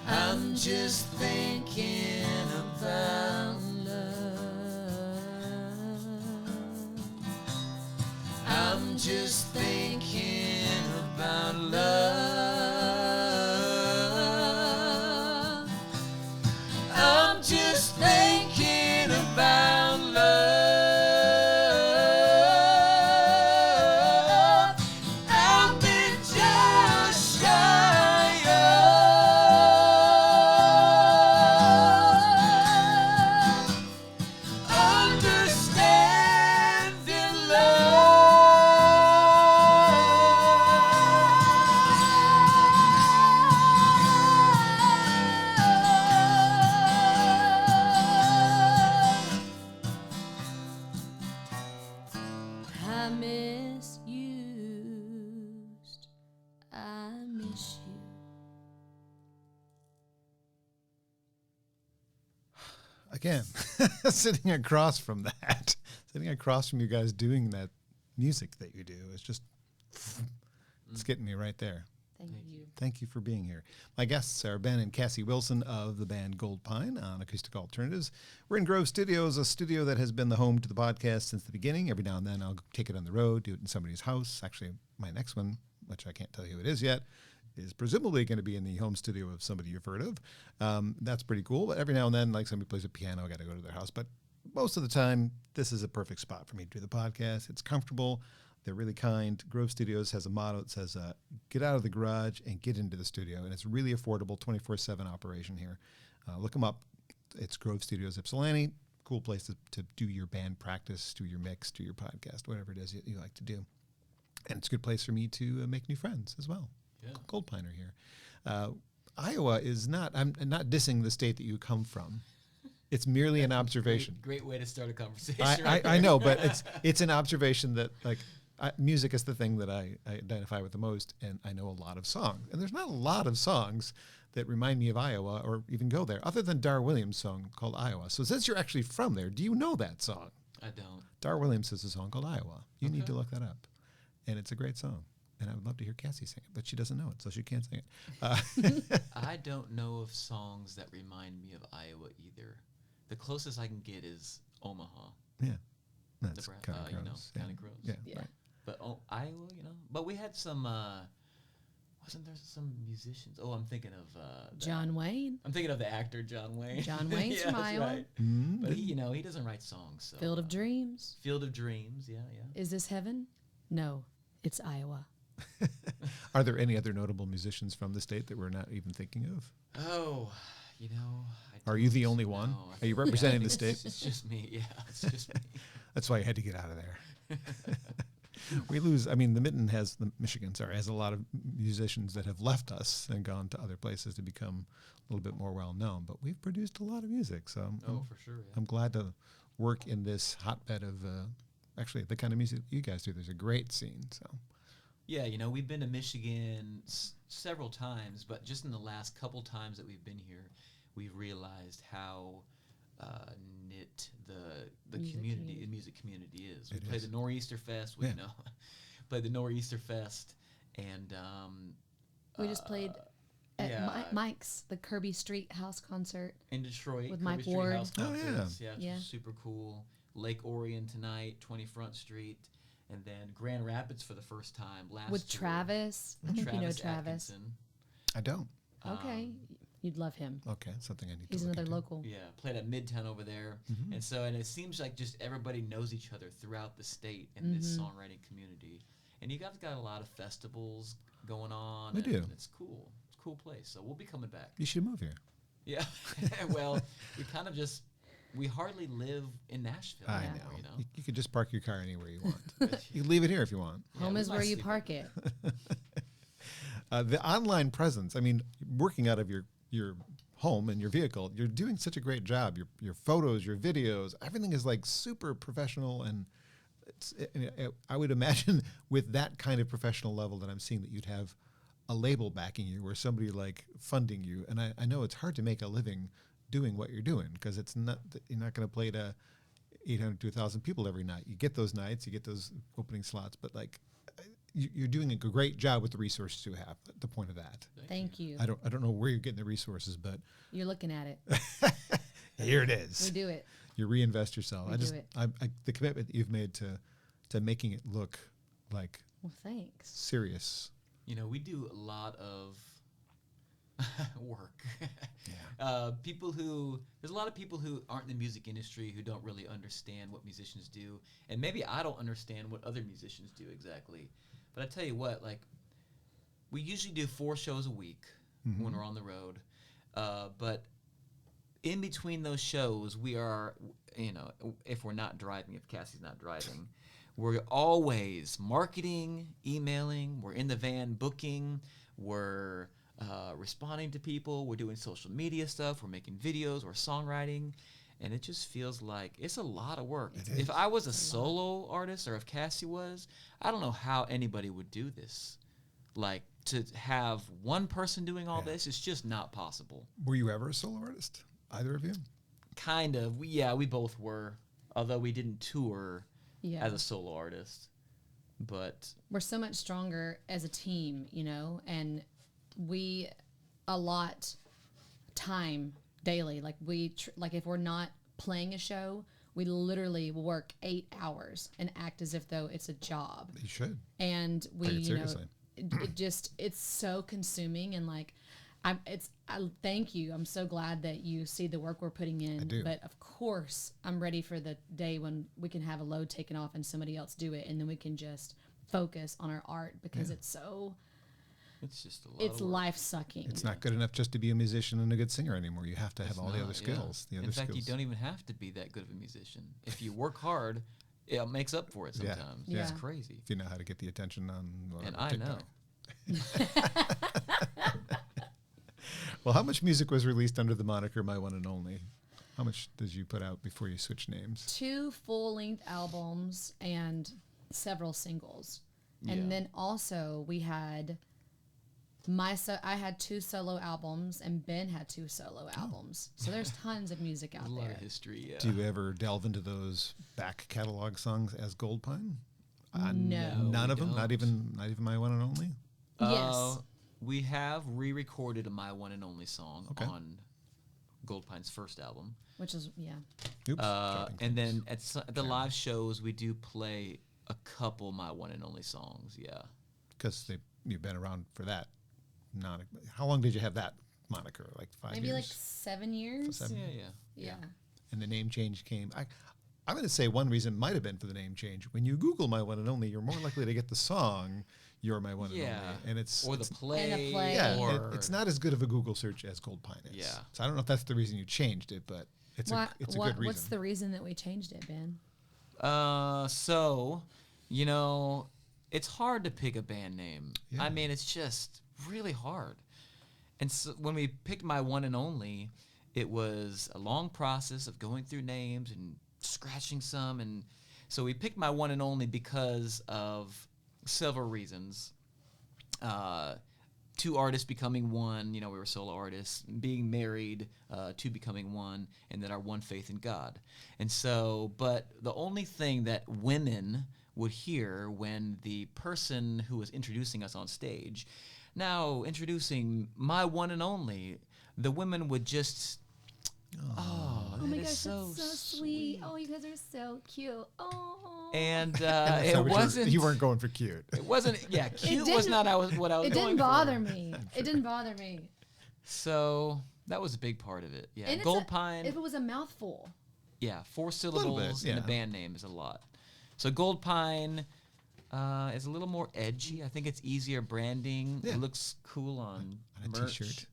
Speaker 4: I'm just thinking about love. I'm just thinking about love. I'm just thinking about love. I've been just shy of understanding love. I misused. I miss you.
Speaker 1: Again, sitting across from that, sitting across from you guys doing that music that you do, is just, it's getting me right there.
Speaker 2: Thank you.
Speaker 1: Thank you for being here. My guests are Ben and Kassie Wilson of the band Goldpine on Acoustic Alternatives. We're in Grove Studios, a studio that has been the home to the podcast since the beginning. Every now and then I'll take it on the road, do it in somebody's house. Actually, my next one, which I can't tell you who it is yet, is presumably going to be in the home studio of somebody you've heard of. That's pretty cool. But every now and then, like somebody plays a piano, I got to go to their house. But most of the time, this is a perfect spot for me to do the podcast. It's comfortable. They're really kind. Grove Studios has a motto. It says, get out of the garage and get into the studio. And it's really affordable, 24/7 operation here. Look them up. It's Grove Studios, Ypsilanti. Cool place to do your band practice, do your mix, do your podcast, whatever it is you like to do. And it's a good place for me to make new friends as well.
Speaker 3: Yeah.
Speaker 1: Goldpine are here. Iowa is not, I'm not dissing the state that you come from. It's merely an observation.
Speaker 3: Great way to start a conversation.
Speaker 1: I know, but it's an observation that, like, music is the thing that I identify with the most, and I know a lot of songs. And there's not a lot of songs that remind me of Iowa or even go there, other than Dar Williams' song called Iowa. So since you're actually from there, do you know that song?
Speaker 3: I don't.
Speaker 1: Dar Williams has a song called Iowa. You need to look that up. And it's a great song. And I would love to hear Kassie sing it, but she doesn't know it, so she can't sing it.
Speaker 3: I don't know of songs that remind me of Iowa either. The closest I can get is Omaha.
Speaker 1: Yeah. That's
Speaker 3: Nebraska,
Speaker 1: kind of
Speaker 3: you know,
Speaker 1: gross.
Speaker 3: kinda gross.
Speaker 1: Yeah.
Speaker 2: Yeah.
Speaker 1: Right.
Speaker 3: But Iowa, you know. But we had some. Wasn't there some musicians? Oh, I'm thinking of
Speaker 2: John Wayne.
Speaker 3: I'm thinking of the actor John Wayne.
Speaker 2: John Wayne's
Speaker 3: Yeah,
Speaker 2: from
Speaker 3: that's
Speaker 2: Iowa.
Speaker 3: right.
Speaker 1: Mm,
Speaker 3: But he doesn't write songs. So,
Speaker 2: Field of Dreams.
Speaker 3: Field of Dreams. Yeah, yeah.
Speaker 2: Is this heaven? No, it's Iowa.
Speaker 1: Are there any other notable musicians from the state that we're not even thinking of?
Speaker 3: Oh, you know.
Speaker 1: Are you the only one?
Speaker 3: know.
Speaker 1: Are you representing the state?
Speaker 3: It's just me. Yeah, it's just me.
Speaker 1: That's why you had to get out of there. We lose. I mean, Michigan has a lot of musicians that have left us and gone to other places to become a little bit more well known. But we've produced a lot of music, so
Speaker 3: Oh, for sure. Yeah.
Speaker 1: I'm glad to work in this hotbed of actually the kind of music you guys do. There's a great scene. So
Speaker 3: Yeah, you know, we've been to Michigan several times, but just in the last couple times that we've been here, we've realized how knit the music community is. We played the Nor'easter Fest, we played the Nor'easter Fest, and
Speaker 2: We just played at
Speaker 3: yeah.
Speaker 2: Mike's, the Kirby Street House concert.
Speaker 3: in Detroit
Speaker 2: With
Speaker 3: Kirby
Speaker 2: Mike
Speaker 3: Street
Speaker 2: Ward.
Speaker 3: House
Speaker 1: Oh, yeah.
Speaker 3: concerts. Yeah,
Speaker 2: Yeah.
Speaker 3: which was super cool. Lake Orion tonight, 20 Front Street, and then Grand Rapids for the first time last
Speaker 2: With
Speaker 3: tour.
Speaker 2: Travis. I
Speaker 3: With
Speaker 2: think you know Travis.
Speaker 3: Atkinson.
Speaker 1: I don't.
Speaker 2: Okay. You'd love him.
Speaker 1: Okay, something I need
Speaker 2: He's
Speaker 1: to look
Speaker 2: another
Speaker 1: into.
Speaker 2: local.
Speaker 3: Yeah, played at Midtown over there, and it seems like just everybody knows each other throughout the state in this songwriting community. And you guys got a lot of festivals going on.
Speaker 1: We
Speaker 3: and
Speaker 1: do.
Speaker 3: It's cool. It's a cool place. So we'll be coming back.
Speaker 1: You should move here.
Speaker 3: Yeah. Well, we hardly live in Nashville.
Speaker 1: I
Speaker 3: anymore,
Speaker 1: know.
Speaker 3: You know.
Speaker 1: You could just park your car anywhere you want. You can leave it here if you want.
Speaker 2: Home
Speaker 3: we
Speaker 2: is
Speaker 3: might
Speaker 2: where you
Speaker 3: sleep
Speaker 2: park it.
Speaker 1: The online presence, I mean, working out of your home and your vehicle, you're doing such a great job. Your photos, your videos, everything is like super professional, and I would imagine with that kind of professional level that I'm seeing that you'd have a label backing you or somebody like funding you. And I know it's hard to make a living doing what you're doing because it's not, you're not going to play to 800 to 1,000 people every night. You get those nights, you get those opening slots, but like you're doing a great job with the resources you have. The point of that.
Speaker 2: Thank you.
Speaker 1: I don't know where you're getting the resources, but
Speaker 2: You're looking at it.
Speaker 1: here it is.
Speaker 2: We do it.
Speaker 1: You reinvest yourself.
Speaker 2: We do it.
Speaker 1: The commitment that you've made to making it look like
Speaker 2: Well, thanks.
Speaker 1: serious.
Speaker 3: You know, we do a lot of work.
Speaker 1: Yeah.
Speaker 3: There's a lot of people who aren't in the music industry who don't really understand what musicians do, and maybe I don't understand what other musicians do exactly. But I tell you what, like, we usually do 4 shows a week when we're on the road, but in between those shows, we are, you know, if we're not driving, if Cassie's not driving, we're always marketing, emailing, we're in the van booking, we're responding to people, we're doing social media stuff, we're making videos, we're songwriting, and it just feels like it's a lot of work. If I was a solo artist, or if Kassie was, I don't know how anybody would do this. Like, to have one person doing all this, it's just not possible.
Speaker 1: Were you ever a solo artist? Either of you?
Speaker 3: Kind of. We both were, although we didn't tour as a solo artist. But
Speaker 2: we're so much stronger as a team, you know, and we allot time daily. Like like if we're not playing a show, we literally work 8 hours and act as if though it's a job.
Speaker 1: You should.
Speaker 2: And we,
Speaker 1: Take it
Speaker 2: you know,
Speaker 1: seriously.
Speaker 2: it's so consuming, and like I thank you. I'm so glad that you see the work we're putting in.
Speaker 1: I do.
Speaker 2: But of course, I'm ready for the day when we can have a load taken off and somebody else do it, and then we can just focus on our art, because it's
Speaker 3: it's just a lot
Speaker 2: it's
Speaker 3: of work.
Speaker 2: life sucking.
Speaker 1: It's not good enough just to be a musician and a good singer anymore. You have to have
Speaker 3: It's
Speaker 1: all the
Speaker 3: not,
Speaker 1: other skills. The other
Speaker 3: In fact,
Speaker 1: skills.
Speaker 3: you don't even have to be that good of a musician. If you work hard, it makes up for it
Speaker 1: Yeah.
Speaker 3: sometimes.
Speaker 2: Yeah.
Speaker 3: It's crazy.
Speaker 1: If you know how to get the attention on
Speaker 3: And
Speaker 1: whatever,
Speaker 3: I
Speaker 1: TikTok.
Speaker 3: know.
Speaker 1: Well, how much music was released under the moniker My One and Only? How much did you put out before you switched names?
Speaker 2: 2 full-length albums and several singles.
Speaker 3: Yeah.
Speaker 2: And then also we had I had 2 solo albums, and Ben had 2 solo albums. So there's tons of music out
Speaker 3: A lot
Speaker 2: there.
Speaker 3: of history, yeah.
Speaker 1: Do you ever delve into those back catalog songs as Goldpine?
Speaker 2: No.
Speaker 1: None
Speaker 3: we
Speaker 1: of them. Not
Speaker 3: don't.
Speaker 1: even My One and Only.
Speaker 2: Yes.
Speaker 3: We have re-recorded a My One and Only song
Speaker 1: Okay.
Speaker 3: on Goldpine's first album.
Speaker 2: Which is,
Speaker 1: Oops. dropping
Speaker 3: And
Speaker 1: things.
Speaker 3: then at the live shows, we do play a couple My One and Only songs, yeah.
Speaker 1: Because you've been around for that. How long did you have that moniker? Like 5
Speaker 2: maybe
Speaker 1: years?
Speaker 2: like 7 years.
Speaker 1: 7?
Speaker 2: Yeah.
Speaker 1: And the name change came. I'm going to say one reason might have been for the name change. When you Google My One and Only, you're more likely to get the song "You're My One and Only," and it's
Speaker 3: or the play,
Speaker 2: And a play.
Speaker 1: yeah,
Speaker 3: or
Speaker 1: it's not as good of a Google search as Goldpine is.
Speaker 3: Yeah.
Speaker 1: So I don't know if that's the reason you changed it, but it's a good reason.
Speaker 2: What's the reason that we changed it, Ben?
Speaker 3: So, you know, it's hard to pick a band name.
Speaker 1: Yeah.
Speaker 3: I mean, it's just really hard. And so when we picked My One and Only, it was a long process of going through names and scratching some. And so we picked My One and Only because of several reasons. 2 artists becoming one, you know, we were solo artists, being married, 2 becoming one, and then our one faith in God. And so, but the only thing that women would hear when the person who was introducing us on stage, now introducing My One and Only, the women would just,
Speaker 2: Oh
Speaker 3: that
Speaker 2: my
Speaker 3: is
Speaker 2: gosh,
Speaker 3: so
Speaker 2: that's so sweet. Oh, you guys are so cute. Oh.
Speaker 3: And
Speaker 1: That's
Speaker 3: it
Speaker 1: not what
Speaker 3: wasn't.
Speaker 1: you weren't going for cute.
Speaker 3: It wasn't. Yeah, cute was
Speaker 2: didn't-
Speaker 3: not what I was
Speaker 2: It
Speaker 3: going
Speaker 2: didn't
Speaker 3: for.
Speaker 2: bother me. It didn't bother me.
Speaker 3: So that was a big part of it. Yeah,
Speaker 2: And
Speaker 3: Goldpine.
Speaker 2: if it was a mouthful.
Speaker 3: Yeah, 4
Speaker 1: bit,
Speaker 3: syllables in a
Speaker 1: yeah.
Speaker 3: band name is a lot. So Goldpine is a little more edgy. I think it's easier branding.
Speaker 1: Yeah.
Speaker 3: It looks cool on
Speaker 1: On a
Speaker 3: merch.
Speaker 1: t-shirt.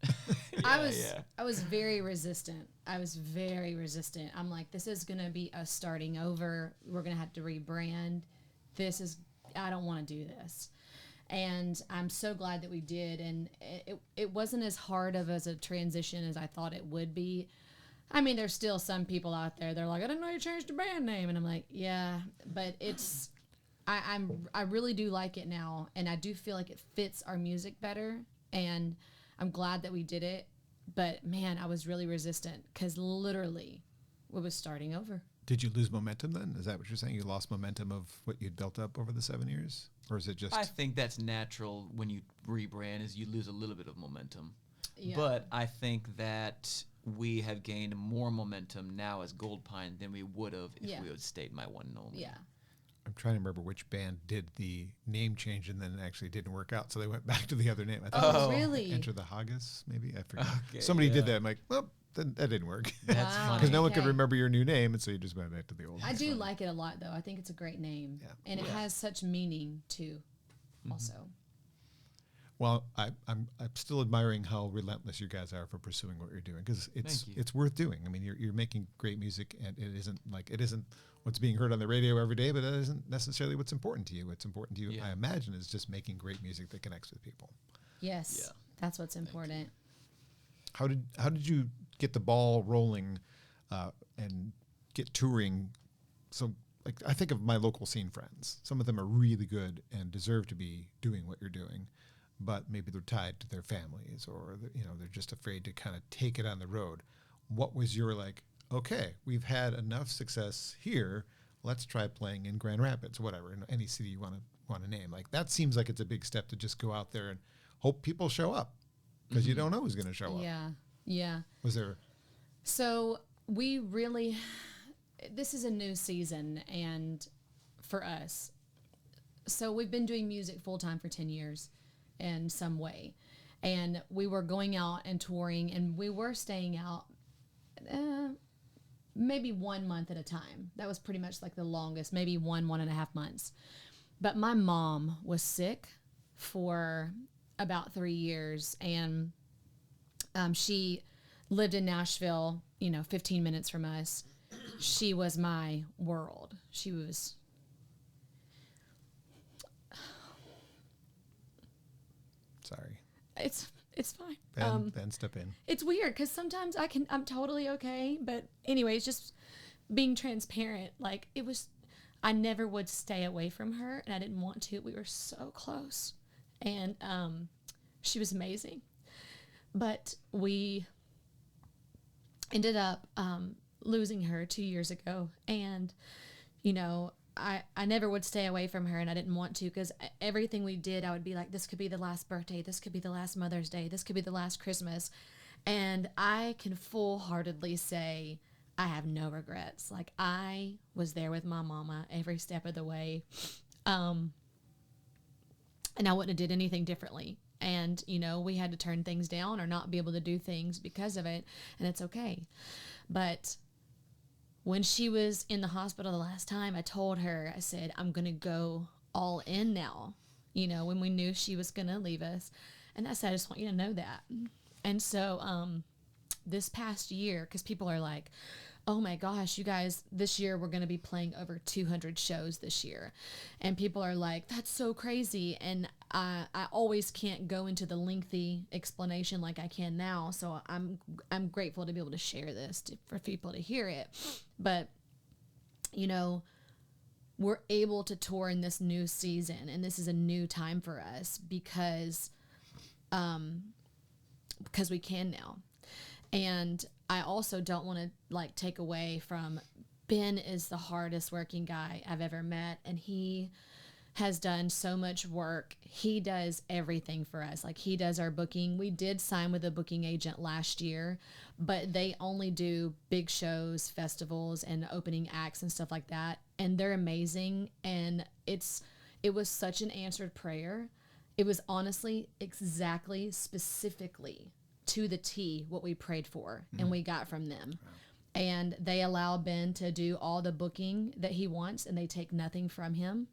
Speaker 2: I was very resistant. I'm like, this is gonna be us starting over. We're gonna have to rebrand. I don't want to do this. And I'm so glad that we did. And it wasn't as hard as a transition as I thought it would be. I mean, there's still some people out there. They're like, I didn't know you changed the band name, and I'm like, yeah, but it's. I really do like it now, and I do feel like it fits our music better, and I'm glad that we did it. But man, I was really resistant because literally, we was starting over.
Speaker 1: Did you lose momentum then? Is that what you're saying? You lost momentum of what you'd built up over the 7 years? Or is it just...
Speaker 3: I think that's natural when you rebrand, is you lose a little bit of momentum.
Speaker 2: Yeah.
Speaker 3: But I think that we have gained more momentum now as Goldpine than we would have if we had stayed my one and only.
Speaker 2: Yeah.
Speaker 1: I'm trying to remember which band did the name change and then it actually didn't work out, so they went back to the other name. I thought it was
Speaker 2: really?
Speaker 1: Enter the Haggis, maybe? I forget.
Speaker 3: Okay,
Speaker 1: Somebody did
Speaker 3: yeah.
Speaker 1: that. I'm like, well, that didn't work.
Speaker 3: That's
Speaker 2: Wow.
Speaker 3: funny.
Speaker 1: Because no one could
Speaker 2: Okay.
Speaker 1: remember your new name, and so you just went back to the old
Speaker 2: I
Speaker 1: name.
Speaker 2: do like it a lot, though. I think it's a great name.
Speaker 1: Yeah.
Speaker 2: And it has such meaning, too, also.
Speaker 1: Well, I'm still admiring how relentless you guys are for pursuing what you're doing, because
Speaker 3: Thank you.
Speaker 1: it's worth doing. I mean, you're making great music, and it isn't what's being heard on the radio every day, but that isn't necessarily what's important to you. What's important to you,
Speaker 3: Yeah.
Speaker 1: I imagine, is just making great music that connects with people.
Speaker 2: Yes.
Speaker 3: Yeah.
Speaker 2: That's what's important.
Speaker 1: How did you get the ball rolling and get touring? So, like, I think of my local scene friends. Some of them are really good and deserve to be doing what you're doing, but maybe they're tied to their families, or they're just afraid to kind of take it on the road. What was your, like, okay, we've had enough success here, let's try playing in Grand Rapids, whatever, in any city you want to name. Like, that seems like it's a big step to just go out there and hope people show up, because you don't know who's going to show up.
Speaker 2: Yeah. Yeah.
Speaker 1: Was there...
Speaker 2: So we really, this is a new season, and for us, so we've been doing music full time for 10 years in some way, and we were going out and touring, and we were staying out maybe 1 month at a time. That was pretty much like the longest, maybe 1.5 months. But my mom was sick for about 3 years, and she lived in Nashville, 15 minutes from us. She was my world. She was...
Speaker 1: Sorry.
Speaker 2: It's fine.
Speaker 1: Ben, step in.
Speaker 2: It's weird because sometimes I'm totally okay, but anyways, just being transparent, like I never would stay away from her, and I didn't want to. We were so close, and she was amazing, but we ended up losing her 2 years ago, and I never would stay away from her, and I didn't want to, because everything we did, I would be like, this could be the last birthday, this could be the last Mother's Day, this could be the last Christmas. And I can full-heartedly say I have no regrets. Like, I was there with my mama every step of the way, and I wouldn't have did anything differently. And, we had to turn things down or not be able to do things because of it, and it's okay. But when she was in the hospital the last time, I told her, I said, I'm going to go all in now, when we knew she was going to leave us. And I said, I just want you to know that. And so this past year, because people are like, oh my gosh, you guys, this year we're going to be playing over 200 shows this year. And people are like, that's so crazy. And I always can't go into the lengthy explanation like I can now. So I'm grateful to be able to share this for people to hear it. But, we're able to tour in this new season, and this is a new time for us because we can now. And I also don't want to take away from Ben is the hardest working guy I've ever met, and he has done so much work. He does everything for us. Like, he does our booking. We did sign with a booking agent last year, but they only do big shows, festivals, and opening acts and stuff like that. And they're amazing. And it was such an answered prayer. It was honestly exactly, specifically to the T what we prayed for and we got from them. Wow. And they allow Ben to do all the booking that he wants, and they take nothing from him.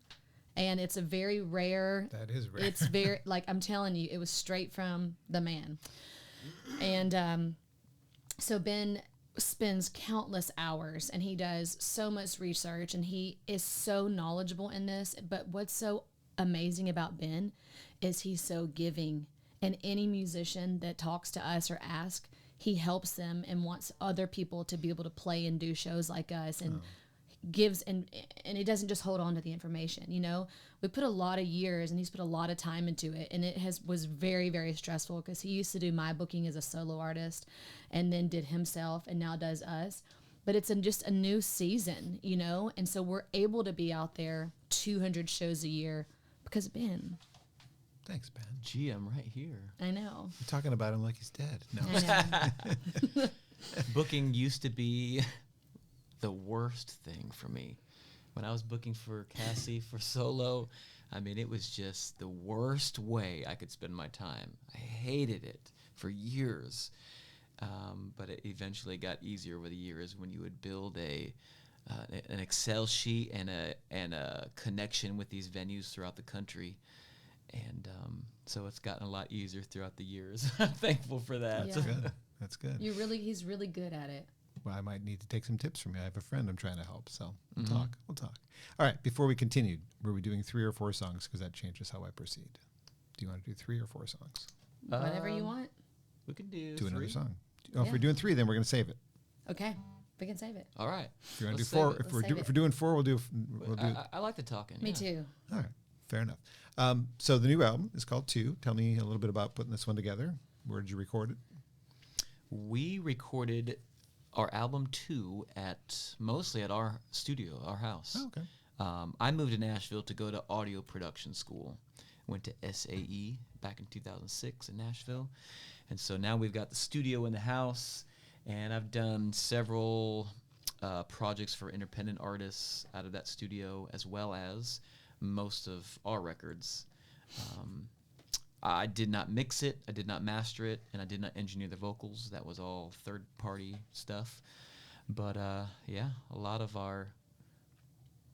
Speaker 2: And it's a very rare.
Speaker 1: That is rare.
Speaker 2: It's very, I'm telling you, it was straight from the man. And so Ben spends countless hours, and he does so much research, and he is so knowledgeable in this. But what's so amazing about Ben is he's so giving. And any musician that talks to us or asks, he helps them and wants other people to be able to play and do shows like us, and gives, and he doesn't just hold on to the information. We put a lot of years, and he's put a lot of time into it, and it was very, very stressful, because he used to do my booking as a solo artist and then did himself and now does us. but it's just a new season, you know? And so we're able to be out there 200 shows a year because of Ben.
Speaker 1: Thanks, Ben.
Speaker 3: Gee, I'm right here.
Speaker 2: I know.
Speaker 1: You're talking about him like he's dead. No.
Speaker 2: I know.
Speaker 3: Booking used to be the worst thing for me. When I was booking for Kassie for solo, I mean, it was just the worst way I could spend my time. I hated it for years. But it eventually got easier over the years when you would build an Excel sheet and a connection with these venues throughout the country. And so it's gotten a lot easier throughout the years. I'm thankful for that.
Speaker 2: Yeah.
Speaker 1: That's good. That's good.
Speaker 2: He's really good at it.
Speaker 1: Well, I might need to take some tips from you. I have a friend I'm trying to help, so we'll talk. We'll talk. All right. Before we continue, were we doing 3 or 4 songs? Because that changes how I proceed. Do you want to do 3 or 4 songs?
Speaker 2: Whatever you want.
Speaker 3: We can do
Speaker 1: Another
Speaker 3: 3.
Speaker 1: song. Oh, If
Speaker 2: Yeah.
Speaker 1: we're doing 3, then we're going to save it.
Speaker 2: Okay, we can save it.
Speaker 3: All right.
Speaker 1: If you want to do
Speaker 3: Let's
Speaker 1: 4,
Speaker 3: save it.
Speaker 1: if
Speaker 2: Let's
Speaker 1: we're
Speaker 2: save
Speaker 1: if we're doing 4, we'll do.
Speaker 3: I like the talking.
Speaker 2: Me
Speaker 3: yeah.
Speaker 2: too.
Speaker 1: All right. Fair enough. So the new album is called 2. Tell me a little bit about putting this one together. Where did you record it?
Speaker 3: We recorded our album 2 mostly at our studio, our house.
Speaker 1: Oh, okay.
Speaker 3: I moved to Nashville to go to audio production school. Went to SAE back in 2006 in Nashville. And so now we've got the studio in the house, and I've done several projects for independent artists out of that studio, as well as most of our records. I did not mix it, I did not master it, and I did not engineer the vocals. That was all third-party stuff. But yeah, a lot of our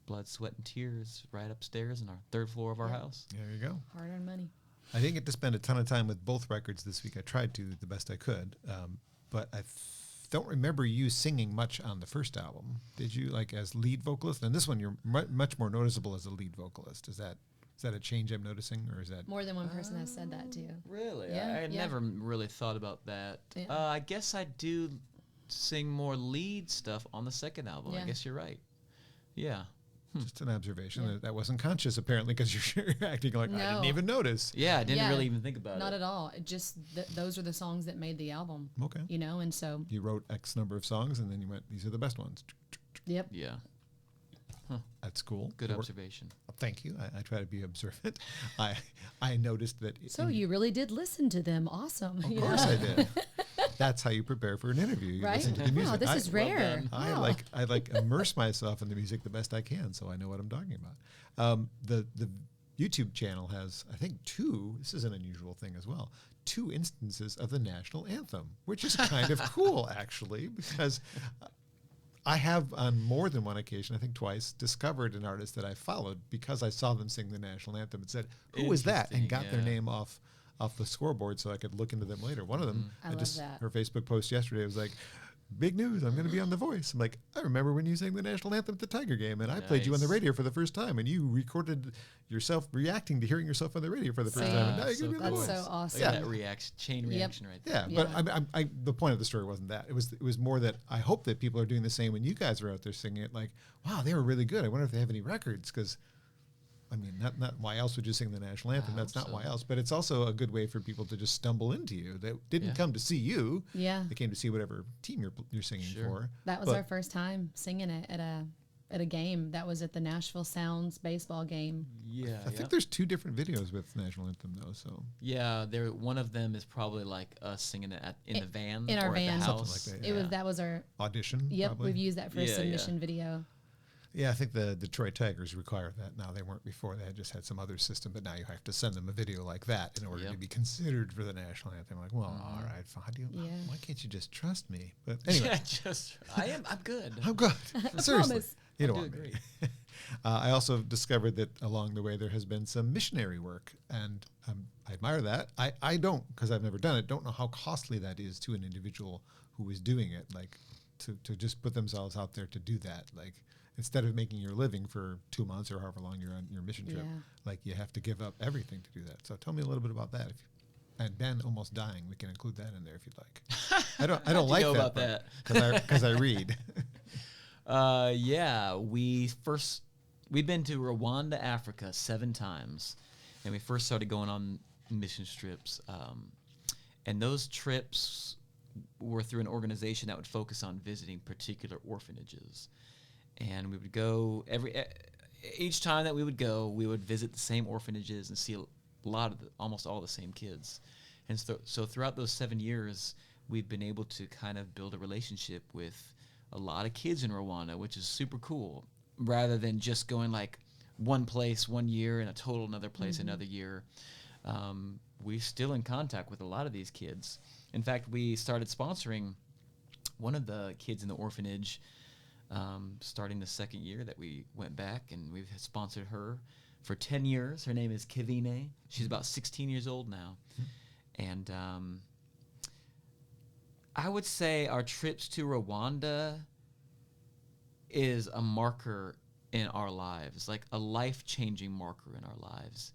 Speaker 3: blood, sweat, and tears right upstairs in our 3rd floor of our house.
Speaker 1: There you go.
Speaker 2: Hard-earned money.
Speaker 1: I didn't get to spend a ton of time with both records this week. I tried to the best I could, but I don't remember you singing much on the first album. Did you, like, as lead vocalist? And this one, you're much more noticeable as a lead vocalist. Is that a change I'm noticing, or is that?
Speaker 2: More than one person has said that too.
Speaker 3: Really?
Speaker 2: Yeah,
Speaker 3: I had
Speaker 2: yeah.
Speaker 3: never really thought about that.
Speaker 2: Yeah.
Speaker 3: I guess I do sing more lead stuff on the second album. I
Speaker 2: Yeah.
Speaker 3: guess you're right. Yeah.
Speaker 1: Just an observation.
Speaker 2: Yeah.
Speaker 1: That wasn't conscious, apparently, because you're acting like I didn't
Speaker 2: No.
Speaker 1: even notice.
Speaker 3: Yeah, I didn't
Speaker 2: Yeah,
Speaker 3: really even think about
Speaker 2: Not
Speaker 3: it.
Speaker 2: at all. It just those are the songs that made the album.
Speaker 1: Okay.
Speaker 2: You know, and so
Speaker 1: You wrote X number of songs, and then you went, these are the best ones.
Speaker 2: yep.
Speaker 3: Yeah.
Speaker 1: That's cool.
Speaker 3: Good
Speaker 1: Work-
Speaker 3: observation.
Speaker 1: Thank you. I try to be observant. I noticed that.
Speaker 2: So you really did listen to them. Awesome.
Speaker 1: Of
Speaker 2: you
Speaker 1: course
Speaker 2: know?
Speaker 1: I did. That's how you prepare for an interview. You
Speaker 2: Right?
Speaker 1: listen to the music.
Speaker 2: Wow, this
Speaker 1: I-
Speaker 2: is
Speaker 3: well
Speaker 2: rare.
Speaker 3: done.
Speaker 1: I like immerse myself in the music the best I can, so I know what I'm talking about. The YouTube channel has, I think, 2. This is an unusual thing as well. 2 instances of the national anthem, which is kind of cool, actually, because I have on more than one occasion, I think twice, discovered an artist that I followed because I saw them sing the national anthem and said, "Who was that?" and got their
Speaker 3: Interesting,
Speaker 1: name off the scoreboard so I could look into them later. One of them,
Speaker 2: I love that.
Speaker 1: her Facebook post yesterday was like, "Big news! I'm going to be on The Voice." I'm like, "I remember when you sang the national anthem at the Tiger game, and I played you on the
Speaker 3: Nice.
Speaker 1: radio for the first time, and you recorded yourself reacting to hearing yourself on the radio for the first time, and now you're
Speaker 3: So
Speaker 1: going to be on The
Speaker 2: That's
Speaker 1: Voice."
Speaker 2: so awesome.
Speaker 3: Look at that chain
Speaker 2: Yep.
Speaker 3: reaction right there.
Speaker 1: Yeah,
Speaker 2: Yeah.
Speaker 1: but the point of the story wasn't that. It was more that I hope that people are doing the same when you guys are out there singing it. Like, wow, they were really good. I wonder if they have any records, because, I mean, not why else would you sing the national anthem?
Speaker 3: I
Speaker 1: That's
Speaker 3: hope
Speaker 1: not
Speaker 3: so.
Speaker 1: why else. But it's also a good way for people to just stumble into you. They didn't
Speaker 3: Yeah.
Speaker 1: come to see you.
Speaker 2: Yeah.
Speaker 1: They came to see whatever team you're singing
Speaker 3: Sure.
Speaker 1: for.
Speaker 2: That was
Speaker 1: But-
Speaker 2: our first time singing it at a game. That was at the Nashville Sounds baseball game.
Speaker 3: Yeah.
Speaker 1: I think there's 2 different videos with national anthem though. So
Speaker 3: Yeah, one of them is probably like us singing it in the van
Speaker 2: in our
Speaker 3: or at
Speaker 2: van.
Speaker 3: the
Speaker 1: Something
Speaker 3: house.
Speaker 1: like that,
Speaker 2: It was that was our
Speaker 1: audition.
Speaker 2: yep.
Speaker 1: Probably.
Speaker 2: We've used that for a
Speaker 3: Yeah, yeah.
Speaker 2: submission video.
Speaker 1: Yeah, I think the Detroit Tigers require that now. They weren't before; they had just had some other system. But now you have to send them a video like that in order to
Speaker 3: Yep.
Speaker 1: be considered for the national anthem. Like, well, all right, fine.
Speaker 2: Yeah.
Speaker 1: Why can't you just trust me? But anyway,
Speaker 3: I'm good.
Speaker 1: I'm good. Seriously,
Speaker 2: promise.
Speaker 1: you don't
Speaker 3: I'm
Speaker 1: want
Speaker 3: doing
Speaker 1: me. I also discovered that along the way there has been some missionary work, and I admire that. I don't, because I've never done it, don't know how costly that is to an individual who is doing it, like to just put themselves out there to do that. Like, instead of making your living for 2 months or however long you're on your mission trip,
Speaker 2: Yeah.
Speaker 1: like you have to give up everything to do that. So tell me a little bit about that. And Ben almost dying, we can include that in there if you'd like. I don't
Speaker 3: you
Speaker 1: like
Speaker 3: know
Speaker 1: that
Speaker 3: about
Speaker 1: part,
Speaker 3: that?
Speaker 1: because I read.
Speaker 3: Yeah, we've been to Rwanda, Africa 7 times, and we first started going on mission trips. And those trips were through an organization that would focus on visiting particular orphanages. And we would go each time that we would go, we would visit the same orphanages and see almost all the same kids. And so throughout those 7 years, we've been able to kind of build a relationship with a lot of kids in Rwanda, which is super cool, rather than just going like one place 1 year and a total another place another year. We're still in contact with a lot of these kids. In fact, we started sponsoring one of the kids in the orphanage starting the second year that we went back, and we've sponsored her for 10 years. Her name is Kevine. She's about 16 years old now. And I would say our trips to Rwanda is a marker in our lives, like a life-changing marker in our lives,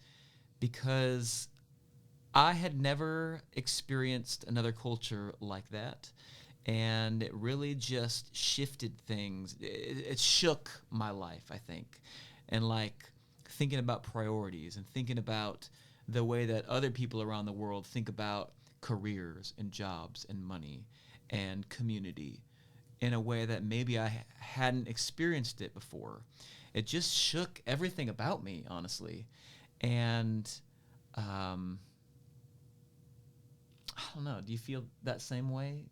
Speaker 3: because I had never experienced another culture like that, and it really just shifted things. It shook my life, I think, and like thinking about priorities and thinking about the way that other people around the world think about careers and jobs and money and community in a way that maybe I hadn't experienced it before. It just shook everything about me, honestly. And I don't know, do you feel that same way?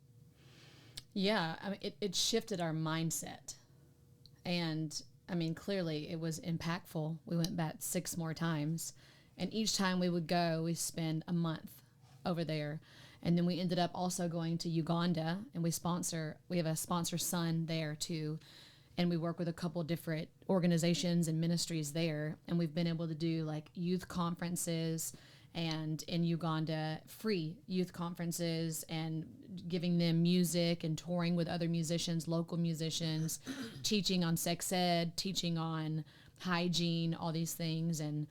Speaker 2: Yeah, I mean, it shifted our mindset. And I mean, clearly it was impactful. We went back 6 more times. And each time we would go, we spend a month over there. And then we ended up also going to Uganda, and we have a sponsor son there too. And we work with a couple different organizations and ministries there. And we've been able to do like youth conferences, and in Uganda, free youth conferences, and giving them music and touring with other musicians, local musicians, teaching on sex ed, teaching on hygiene, all these things. And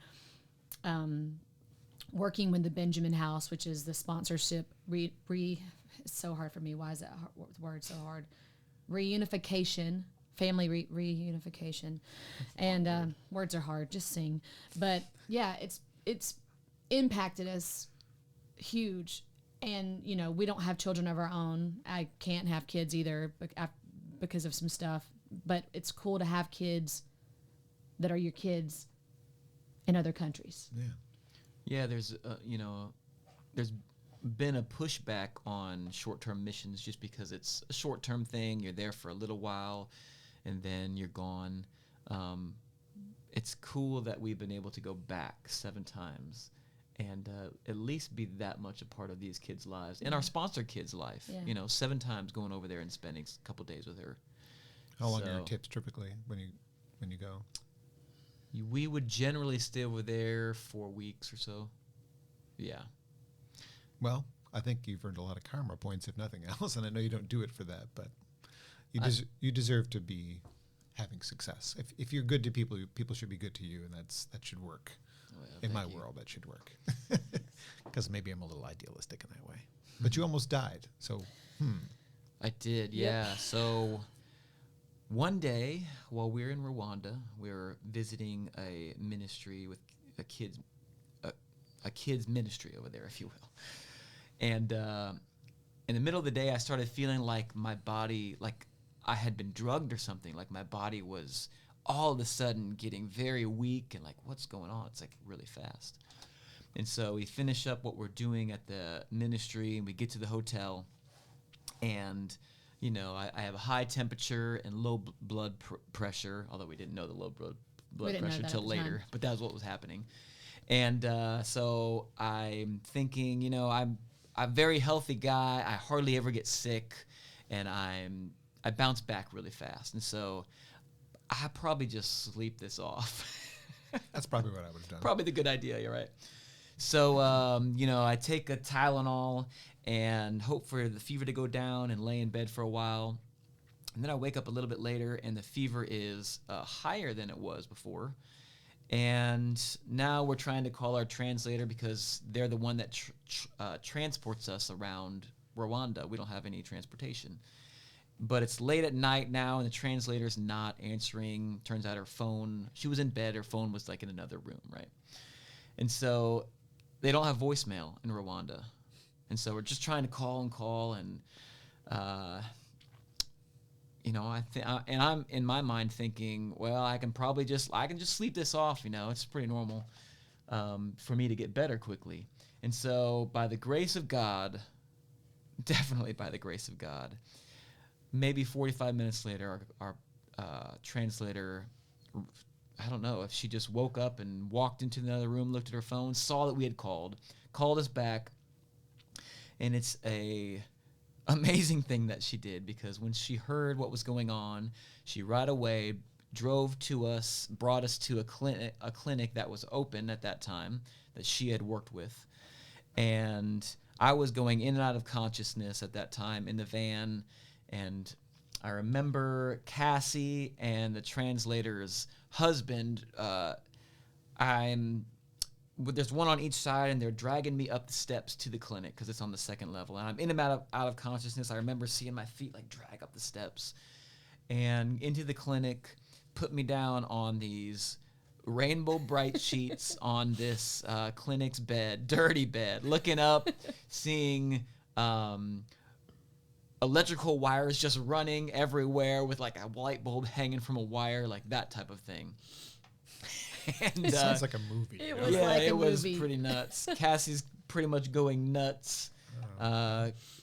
Speaker 2: working with the Benjamin House, which is the sponsorship it's so hard for me. Why is that word so hard? Reunification, family reunification, and words are hard. Just sing, but yeah, it's impacted us huge. And you know, we don't have children of our own. I can't have kids either because of some stuff. But it's cool to have kids that are your kids in other countries.
Speaker 1: Yeah.
Speaker 3: Yeah, there's been a pushback on short-term missions just because it's a short-term thing. You're there for a little while, and then you're gone. It's cool that we've been able to go back 7 times and at least be that much a part of these kids' lives and our sponsor kids' life.
Speaker 2: Yeah.
Speaker 3: You know, 7 times going over there and spending a couple days with her.
Speaker 1: How long are your tips typically when you go?
Speaker 3: We would generally stay over there 4 weeks or so. Yeah.
Speaker 1: Well, I think you've earned a lot of karma points, if nothing else, and I know you don't do it for that, but you deserve to be having success. If you're good to people, people should be good to you, and that should work.
Speaker 3: Well,
Speaker 1: in my world, that should work. Because maybe I'm a little idealistic in that way. But you almost died, so
Speaker 3: I did, yeah. So one day while we were in Rwanda, we were visiting a ministry with a kids ministry over there, if you will. And in the middle of the day, I started feeling like my body, like I had been drugged or something. Like my body was all of a sudden getting very weak and like, what's going on? It's like really fast. And so we finish up what we're doing at the ministry, and we get to the hotel, and you know, I have a high temperature and low blood pressure, although we didn't know the low blood pressure until later, but that was what was happening. And so I'm thinking, you know, I'm a very healthy guy. I hardly ever get sick, and I bounce back really fast. And so I probably just sleep this off.
Speaker 1: that's probably what I would have done.
Speaker 3: Probably the good idea, you're right. So, you know, I take a Tylenol and hope for the fever to go down and lay in bed for a while. And then I wake up a little bit later, and the fever is higher than it was before. And now we're trying to call our translator because they're the one that transports us around Rwanda. We don't have any transportation. But it's late at night now, and the translator's not answering. Turns out she was in bed, her phone was like in another room, right? And so they don't have voicemail in Rwanda. And so we're just trying to call, and and I'm in my mind thinking, well, I can just sleep this off. It's pretty normal for me to get better quickly. And so by the grace of God, definitely by the grace of God, maybe 45 minutes later, our translator, I don't know if she just woke up and walked into another room, looked at her phone, saw that we had called us back. And it's a amazing thing that she did, because when she heard what was going on, she right away drove to us, brought us to a clinic that was open at that time that she had worked with. And I was going in and out of consciousness at that time in the van, and I remember Kassie and the translator's husband. There's one on each side, and they're dragging me up the steps to the clinic because it's on the second level. And I'm in and out of consciousness. I remember seeing my feet like drag up the steps and into the clinic, put me down on these rainbow bright sheets on this clinic's bed, dirty bed, looking up, seeing electrical wires just running everywhere with like a light bulb hanging from a wire, like that type of thing. And,
Speaker 1: it sounds like a movie.
Speaker 2: It was like a
Speaker 3: was
Speaker 2: movie.
Speaker 3: Pretty nuts. Cassie's pretty much going nuts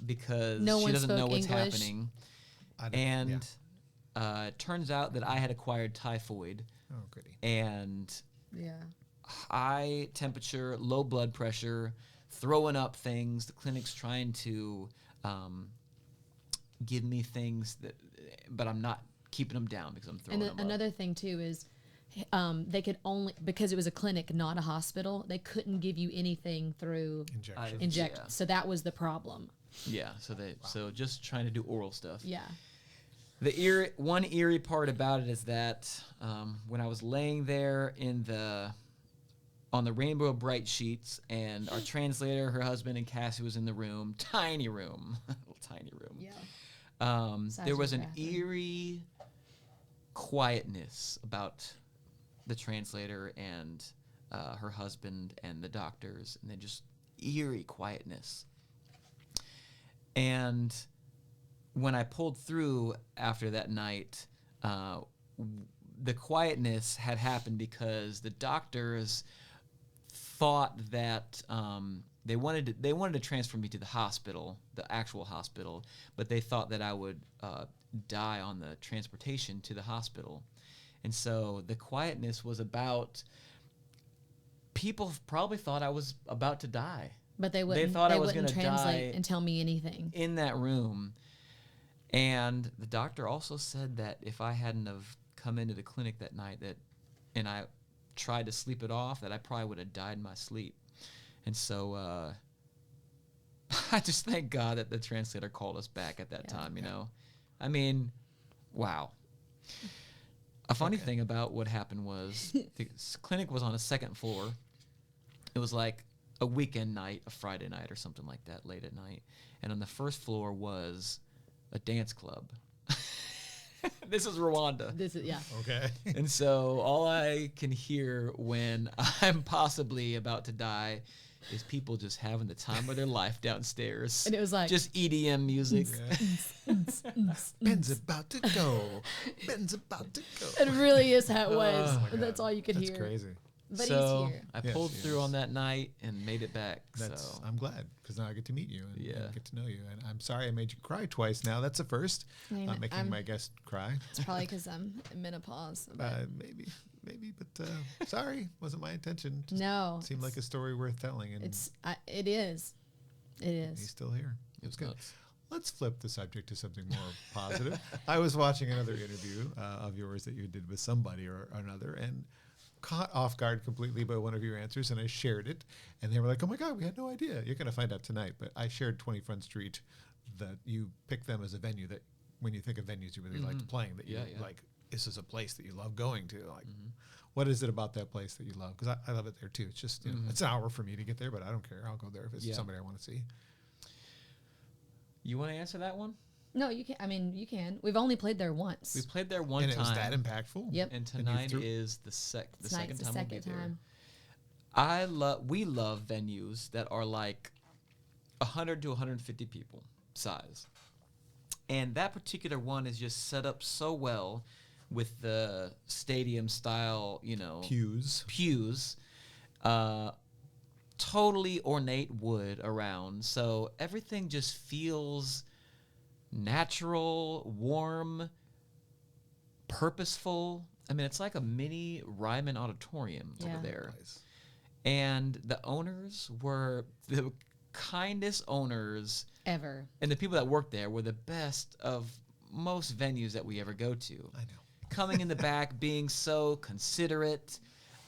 Speaker 3: because she doesn't know what's happening. And it turns out that I had acquired typhoid.
Speaker 1: Oh, goody.
Speaker 3: And
Speaker 2: Yeah.
Speaker 3: high temperature, low blood pressure, throwing up things. The clinic's trying to give me things but I'm not keeping them down because I'm throwing them up.
Speaker 2: Another thing too is they could only, because it was a clinic, not a hospital, they couldn't give you anything through injection.
Speaker 3: Yeah.
Speaker 2: So that was the problem.
Speaker 3: Yeah, so just trying to do oral stuff.
Speaker 2: Yeah.
Speaker 3: The one eerie part about it is that when I was laying there on the rainbow bright sheets, and our translator, her husband, and Kassie was in the room, tiny room, little tiny room.
Speaker 2: Yeah.
Speaker 3: There was an eerie quietness about the translator and her husband and the doctors, and then just eerie quietness. And when I pulled through after that night, the quietness had happened because the doctors thought that they wanted to transfer me to the hospital, the actual hospital, but they thought that I would die on the transportation to the hospital. And so the quietness was about, people probably thought I was about to die.
Speaker 2: But they
Speaker 3: thought I was
Speaker 2: wouldn't
Speaker 3: gonna
Speaker 2: translate
Speaker 3: die
Speaker 2: and tell me anything
Speaker 3: in that room. And the doctor also said that if I hadn't have come into the clinic that night and I tried to sleep it off, that I probably would have died in my sleep. And so I just thank God that the translator called us back at that time, you know. I mean, wow. A funny thing about what happened was the clinic was on a second floor. It was like a weekend night, a Friday night or something like that, late at night. And on the first floor was a dance club. This is Rwanda.
Speaker 1: Okay.
Speaker 3: And so all I can hear when I'm possibly about to die is people just having the time of their life downstairs.
Speaker 2: And it was like
Speaker 3: just EDM music.
Speaker 1: Ben's about to go. Ben's about to go.
Speaker 2: It really is how it was.
Speaker 1: Oh
Speaker 2: That's all you could hear.
Speaker 1: That's crazy.
Speaker 2: But
Speaker 3: So
Speaker 2: he's here.
Speaker 3: I pulled through on that night and made it back. So
Speaker 1: I'm glad, because now I get to meet you and get to know you. And I'm sorry I made you cry twice now. That's a first. Making my guest cry.
Speaker 2: It's probably because I'm in menopause.
Speaker 1: Maybe, but sorry, wasn't my intention. Just
Speaker 2: no,
Speaker 1: seemed like a story worth telling. And
Speaker 2: it is.
Speaker 1: He's still here.
Speaker 3: it was
Speaker 1: good.
Speaker 3: nuts.
Speaker 1: Let's flip the subject to something more positive. I was watching another interview of yours that you did with somebody or another, and caught off guard completely by one of your answers, and I shared it, and they were like, "Oh my God, we had no idea." You're going to find out tonight, but I shared 20 Front Street, that you picked them as a venue that, when you think of venues you really liked playing, that you like, this is a place that you love going to. Like, what is it about that place that you love? Because I love it there too. It's just, you know, it's an hour for me to get there, but I don't care. I'll go there if it's somebody I want to see.
Speaker 3: You want to answer that one?
Speaker 2: No, you can. I mean, you can. We've only played there once.
Speaker 3: We played there one
Speaker 1: and
Speaker 3: time.
Speaker 1: it was that impactful?
Speaker 2: Yep.
Speaker 3: And tonight is the second time we'll be there. We love venues that are like 100 to 150 people size. And that particular one is just set up so well with the stadium style, pews. Totally ornate wood around. So everything just feels natural, warm, purposeful. I mean, it's like a mini Ryman auditorium over there.
Speaker 1: Nice.
Speaker 3: And the owners were the kindest owners
Speaker 2: Ever.
Speaker 3: and the people that worked there were the best of most venues that we ever go to.
Speaker 1: I know.
Speaker 3: Coming in the back, being so considerate,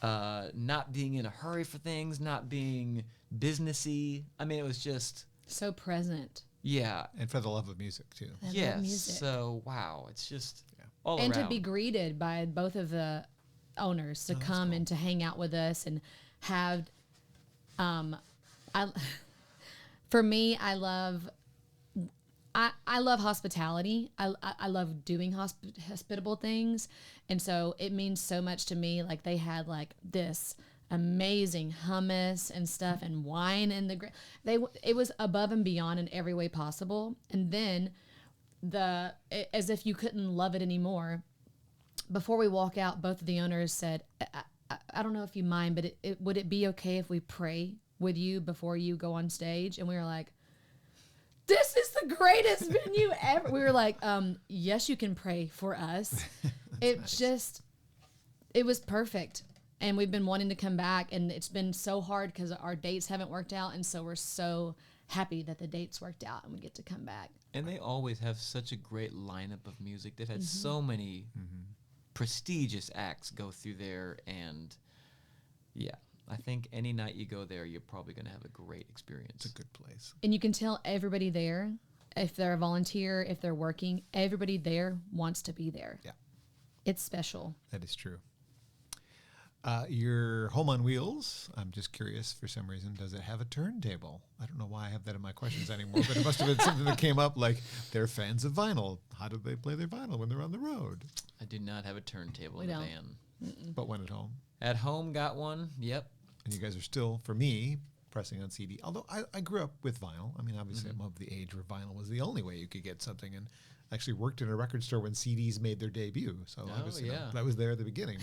Speaker 3: not being in a hurry for things, not being businessy. I mean, it was just
Speaker 2: So present.
Speaker 3: yeah,
Speaker 1: And for the love of music, too.
Speaker 2: I love
Speaker 3: yes.
Speaker 2: music.
Speaker 3: So wow, it's just all
Speaker 2: And
Speaker 3: around.
Speaker 2: to be greeted by both of the owners to come and to hang out with us and have for me, I love hospitality. I love doing hospitable things, and so it means so much to me. Like they had like this amazing hummus and stuff and wine and it was above and beyond in every way possible. And then as if you couldn't love it anymore. Before we walk out, both of the owners said, I don't know if you mind, but would it be okay if we pray with you before you go on stage? And we were like, this is the greatest venue ever. We were like, yes, you can pray for us. It was perfect. And we've been wanting to come back, and it's been so hard because our dates haven't worked out. And so we're so happy that the dates worked out and we get to come back.
Speaker 3: And they always have such a great lineup of music. They've had so many prestigious acts go through there, and yeah, I think any night you go there, you're probably going to have a great experience.
Speaker 1: It's a good place.
Speaker 2: And you can tell everybody there, if they're a volunteer, if they're working, everybody there wants to be there.
Speaker 1: Yeah.
Speaker 2: It's special.
Speaker 1: That is true. Your Home on Wheels, I'm just curious, for some reason, does it have a turntable? I don't know why I have that in my questions anymore, but it must have been something that came up, like they're fans of vinyl. How do they play their vinyl when they're on the road?
Speaker 3: I do not have a turntable
Speaker 2: We
Speaker 3: in the
Speaker 2: don't.
Speaker 3: van.
Speaker 1: But when at home.
Speaker 3: At home, got one. Yep.
Speaker 1: And you guys are still, for me, pressing on CD. Although I grew up with vinyl. I mean, obviously I'm of the age where vinyl was the only way you could get something. And actually worked in a record store when CDs made their debut. So obviously I was there at the beginning.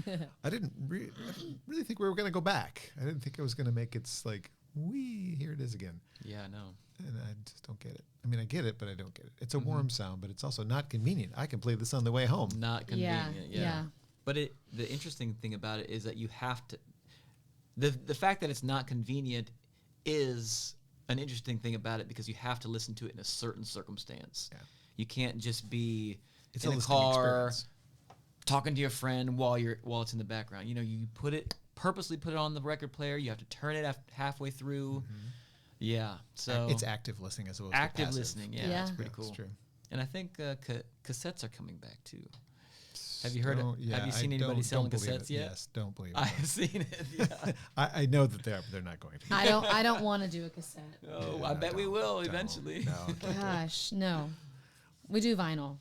Speaker 1: But I didn't really think we were going to go back. I didn't think it was going to make its like, here it is again.
Speaker 3: Yeah, I know.
Speaker 1: And I just don't get it. I mean, I get it, but I don't get it. It's a warm sound, but it's also not convenient. I can play this on the way home.
Speaker 3: Not convenient.
Speaker 2: Yeah.
Speaker 3: But the interesting thing about it is that you have to. The fact that it's not convenient is an interesting thing about it because you have to listen to it in a certain circumstance.
Speaker 1: Yeah.
Speaker 3: You can't just be
Speaker 1: It's
Speaker 3: in
Speaker 1: a
Speaker 3: a
Speaker 1: listening
Speaker 3: car
Speaker 1: experience.
Speaker 3: talking to your friend while it's in the background. You know, you purposely put it on the record player. You have to turn it halfway through. Yeah, so
Speaker 1: It's active listening as well as
Speaker 3: active
Speaker 1: passive.
Speaker 3: listening. Yeah,
Speaker 2: Yeah.
Speaker 3: it's pretty
Speaker 1: Yeah,
Speaker 3: cool.
Speaker 1: it's true.
Speaker 3: And I think cassettes are coming back too. Have you heard?
Speaker 1: Yeah,
Speaker 3: Have you
Speaker 1: I
Speaker 3: seen anybody
Speaker 1: don't
Speaker 3: selling
Speaker 1: believe
Speaker 3: cassettes
Speaker 1: it.
Speaker 3: yet?
Speaker 1: Yes, don't believe it.
Speaker 3: I have seen it. Yeah.
Speaker 1: I know that they are, but they're not going to.
Speaker 2: I don't want to do a cassette.
Speaker 3: Oh,
Speaker 1: Yeah,
Speaker 3: I bet we
Speaker 1: don't-
Speaker 3: will
Speaker 1: don't.
Speaker 3: eventually.
Speaker 1: No.
Speaker 2: Gosh, no. We do vinyl.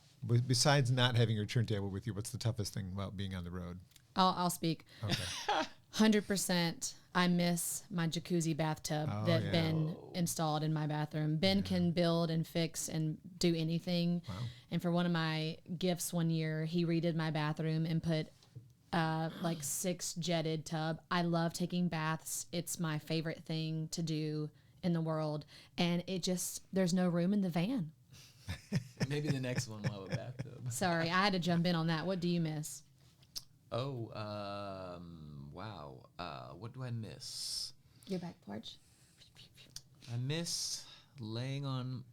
Speaker 1: Besides not having your turntable with you, what's the toughest thing about being on the road?
Speaker 2: I'll speak.
Speaker 1: Okay.
Speaker 2: 100%. I miss my jacuzzi bathtub
Speaker 1: Oh,
Speaker 2: that
Speaker 1: yeah.
Speaker 2: Ben installed in my bathroom. Ben can build and fix and do anything.
Speaker 1: Wow.
Speaker 2: And for one of my gifts one year, he redid my bathroom and put like 6 jetted tub. I love taking baths. It's my favorite thing to do in the world. And there's no room in the van.
Speaker 3: Maybe the next one will have a bathtub.
Speaker 2: Sorry, I had to jump in on that. What do you miss?
Speaker 3: Oh, wow. What do I miss?
Speaker 2: Your back porch.
Speaker 3: I miss laying on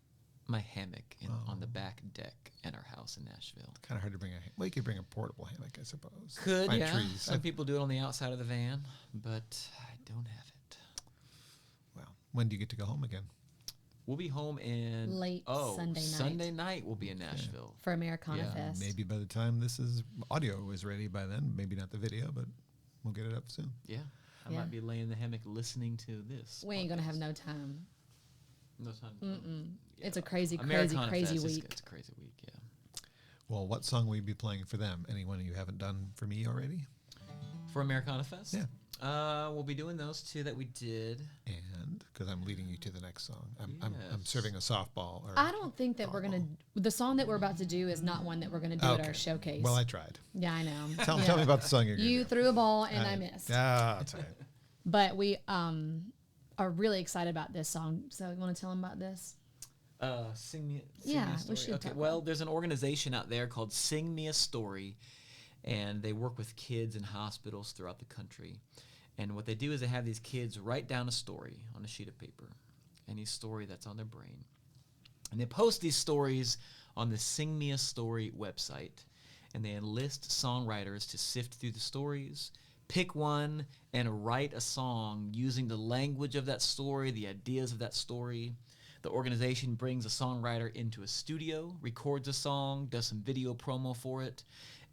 Speaker 3: my hammock on the back deck in our house in Nashville.
Speaker 1: Kind of hard to bring well, you could bring a portable hammock, I suppose.
Speaker 3: Could,
Speaker 1: Find
Speaker 3: yeah.
Speaker 1: trees.
Speaker 3: Some people do it on the outside of the van, but I don't have it.
Speaker 1: Well, when do you get to go home again?
Speaker 3: We'll be home in
Speaker 2: Late Sunday night.
Speaker 3: Sunday night we'll be in Nashville.
Speaker 2: For Americana
Speaker 3: Yeah,
Speaker 2: Fest.
Speaker 1: Maybe by the time this audio is ready by then, maybe not the video, but we'll get it up soon.
Speaker 3: Yeah. I
Speaker 2: Yeah.
Speaker 3: might be laying in the hammock listening to this.
Speaker 2: We ain't going to have
Speaker 3: podcast.
Speaker 2: no time.
Speaker 3: No time. Yeah.
Speaker 2: It's a crazy
Speaker 3: Americana
Speaker 2: crazy
Speaker 3: Fest is-
Speaker 2: week.
Speaker 3: It's a crazy week, yeah.
Speaker 1: Well, what song will you be playing for them? Anyone you haven't done for me already?
Speaker 3: For Americana Fest?
Speaker 1: Yeah.
Speaker 3: We'll be doing those two that we did.
Speaker 1: And because I'm leading you to the next song, I'm
Speaker 3: Yes.
Speaker 1: serving a softball. Or
Speaker 2: I don't think that we're gonna. The song that we're about to do is not one that we're gonna do at our showcase.
Speaker 1: Well, I tried.
Speaker 2: yeah, I know.
Speaker 1: Tell
Speaker 2: Yeah.
Speaker 1: me about the song you're going to
Speaker 2: You
Speaker 1: do.
Speaker 2: threw a ball and I missed.
Speaker 1: Ah, that's all right.
Speaker 2: But we are really excited about this song. So you want to tell them about this?
Speaker 3: Sing me
Speaker 2: Yeah,
Speaker 3: a
Speaker 2: we
Speaker 3: story.
Speaker 2: should
Speaker 3: Okay,
Speaker 2: talk
Speaker 3: well,
Speaker 2: about
Speaker 3: there's an organization out there called Sing Me a Story, and they work with kids in hospitals throughout the country. And what they do is they have these kids write down a story on a sheet of paper, any story that's on their brain. And they post these stories on the Sing Me a Story website, and they enlist songwriters to sift through the stories, pick one, and write a song using the language of that story, the ideas of that story. The organization brings a songwriter into a studio, records a song, does some video promo for it,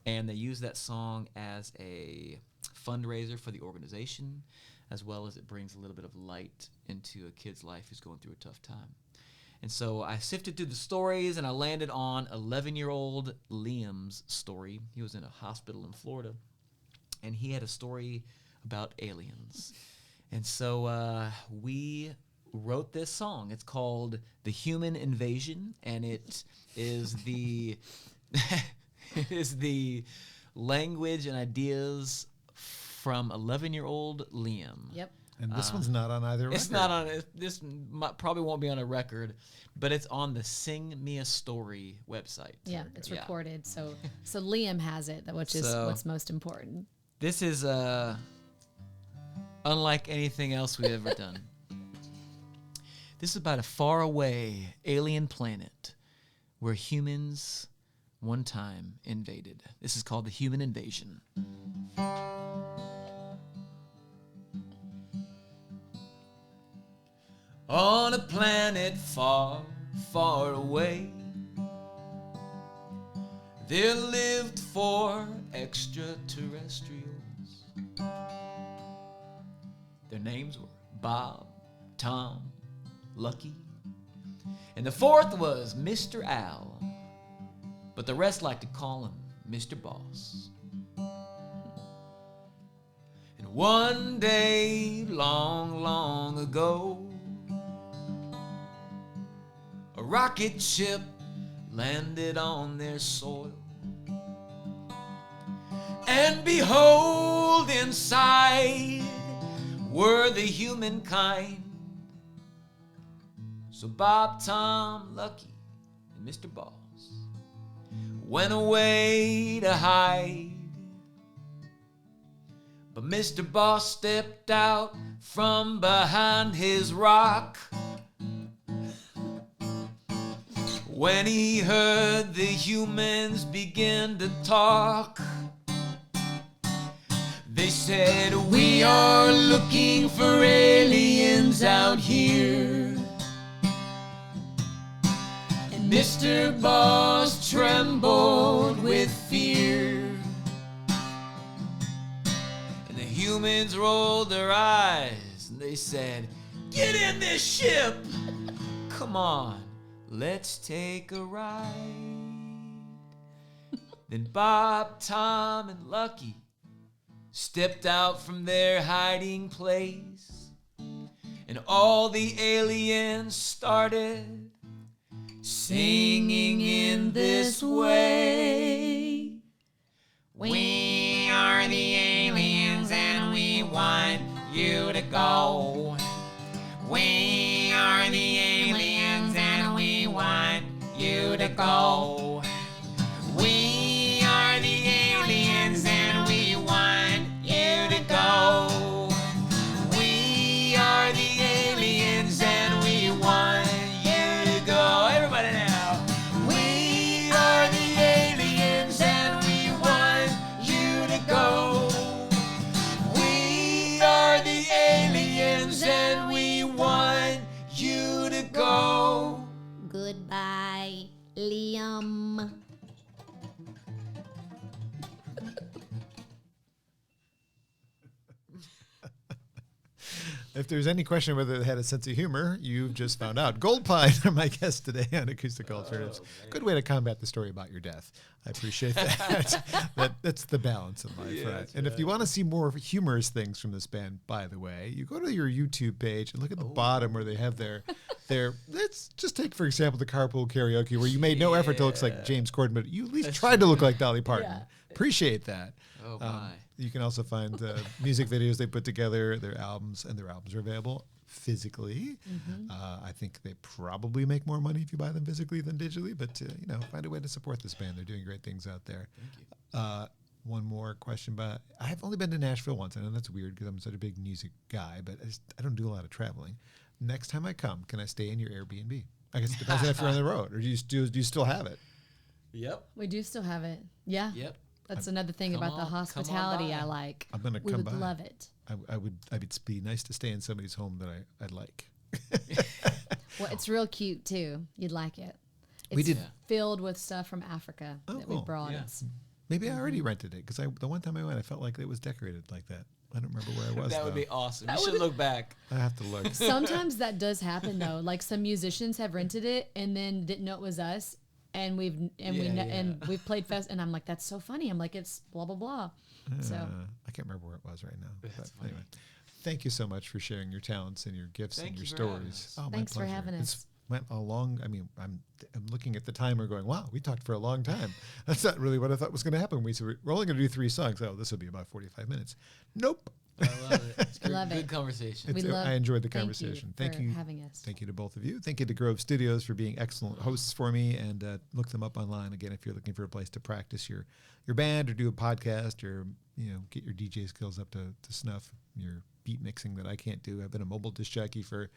Speaker 3: and they use that song as a fundraiser for the organization, as well as it brings a little bit of light into a kid's life who's going through a tough time. And so I sifted through the stories, and I landed on 11-year-old Liam's story. He was in a hospital in Florida, and he had a story about aliens. And so we wrote this song. It's called The Human Invasion, and it is the it is the language and ideas from 11-year-old Liam.
Speaker 2: Yep.
Speaker 1: And this one's not on either record.
Speaker 3: It's not on this probably won't be on a record, but it's on the Sing Me a Story website.
Speaker 2: Yeah, it's recorded. So Liam has it, which is what's most important.
Speaker 3: This is unlike anything else we've ever done. This is about a faraway alien planet where humans one time invaded. This is called The Human Invasion. On a planet far, far away, there lived 4 extraterrestrials. Their names were Bob, Tom, Lucky, and the 4th was Mr. Al, but the rest like to call him Mr. Boss. And one day, long, long ago, a rocket ship landed on their soil. And behold, inside were the humankind. So Bob, Tom, Lucky, and Mr. Boss went away to hide. But Mr. Boss stepped out from behind his rock when he heard the humans begin to talk. They said, "We are looking for aliens out here." And Mr. Boss trembled with fear. And the humans rolled their eyes and they said, "Get in this ship! Come on, let's take a ride." Then Bob, Tom, and Lucky stepped out from their hiding place, and all the aliens started singing in this way. "We are the aliens and we want you to go. We are the aliens and we want you to go. We are the aliens and we want you to go. We are the aliens and we want you to go." Everybody now. "We are the aliens and we want you to go. We are the aliens and we want you to go."
Speaker 2: Goodbye, Liam.
Speaker 5: If there's any question whether they had a sense of humor, you've just found out. Goldpine are my guests today on Acoustic Alternatives. Good way to combat the story about your death. I appreciate that. That's the balance in life, right? And if you want to see more humorous things from this band, by the way, you go to your YouTube page and look at the bottom where they have their. Let's just take, for example, the Carpool Karaoke, where you made no effort to look like James Corden, but you at least tried to look like Dolly Parton.
Speaker 2: Yeah.
Speaker 5: Appreciate that.
Speaker 3: Oh my.
Speaker 5: You can also find music videos they put together, their albums, and their albums are available physically. I think they probably make more money if you buy them physically than digitally, but find a way to support this band. They're doing great things out there.
Speaker 3: Thank you.
Speaker 5: One more question, but I've only been to Nashville once. I know that's weird because I'm such a big music guy, but I don't do a lot of traveling. Next time I come, can I stay in your Airbnb? I guess it depends on if you're on the road, or do you still have it?
Speaker 3: Yep.
Speaker 2: We do still have it. Yeah.
Speaker 3: Yep.
Speaker 2: That's another thing
Speaker 3: come
Speaker 2: about the
Speaker 3: on
Speaker 2: hospitality
Speaker 3: by.
Speaker 2: I like.
Speaker 5: I'm gonna
Speaker 2: we
Speaker 5: come
Speaker 2: would
Speaker 5: by.
Speaker 2: love it.
Speaker 5: I would be nice to stay in somebody's home that I like.
Speaker 2: Well, it's real cute too. You'd like it. It's
Speaker 5: We did-
Speaker 2: filled with stuff from Africa that we
Speaker 5: Oh,
Speaker 2: brought.
Speaker 3: yeah.
Speaker 2: It's
Speaker 5: Maybe I already rented it because the one time I went, I felt like it was decorated like that. I don't remember where I was.
Speaker 3: That would
Speaker 5: though.
Speaker 3: be awesome.
Speaker 2: That
Speaker 3: You should
Speaker 2: would-
Speaker 3: look back.
Speaker 5: I have to look.
Speaker 2: Sometimes that does happen though. Like some musicians have rented it and then didn't know it was us, and we've played fest, and I'm like, that's so funny. I'm like, it's blah blah blah. So
Speaker 5: I can't remember where it was right now.
Speaker 3: That's
Speaker 5: But
Speaker 3: funny.
Speaker 5: anyway, thank you so much for sharing your talents and your gifts
Speaker 3: Thank
Speaker 5: and your
Speaker 3: you for having
Speaker 5: stories.
Speaker 3: us.
Speaker 5: Oh, my
Speaker 2: Thanks for
Speaker 5: pleasure.
Speaker 2: having
Speaker 5: It's
Speaker 2: us.
Speaker 5: went a long. I mean, I'm looking at the timer, going, "Wow, we talked for a long time." That's not really what I thought was going to happen. We said we're only going to do 3 songs. Oh, this will be about 45 minutes. Nope.
Speaker 3: I love it. It's good,
Speaker 2: Love
Speaker 3: good
Speaker 2: it.
Speaker 3: conversation.
Speaker 2: We love-
Speaker 5: I enjoyed the
Speaker 2: thank you
Speaker 5: conversation.
Speaker 2: for having us.
Speaker 5: Thank you to both of you. Thank you to Grove Studios for being excellent hosts for me. And look them up online again if you're looking for a place to practice your band or do a podcast or get your DJ skills up to snuff. Your beat mixing that I can't do. I've been a mobile disc jockey for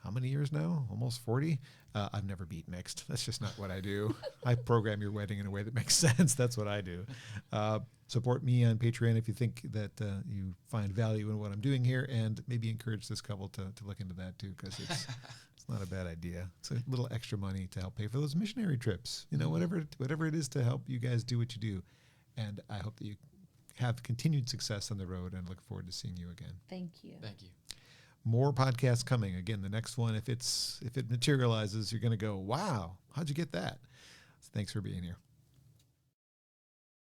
Speaker 5: how many years now? Almost 40. I've never beat mixed. That's just not what I do. I program your wedding in a way that makes sense. That's what I do. Support me on Patreon if you think that you find value in what I'm doing here, and maybe encourage this couple to look into that too, because it's not a bad idea. It's a little extra money to help pay for those missionary trips. Whatever it is to help you guys do what you do. And I hope that you have continued success on the road, and look forward to seeing you again.
Speaker 2: Thank you.
Speaker 3: Thank you.
Speaker 5: More podcasts coming. Again, the next one, if it materializes, you're going to go, wow, how'd you get that? So thanks for being here.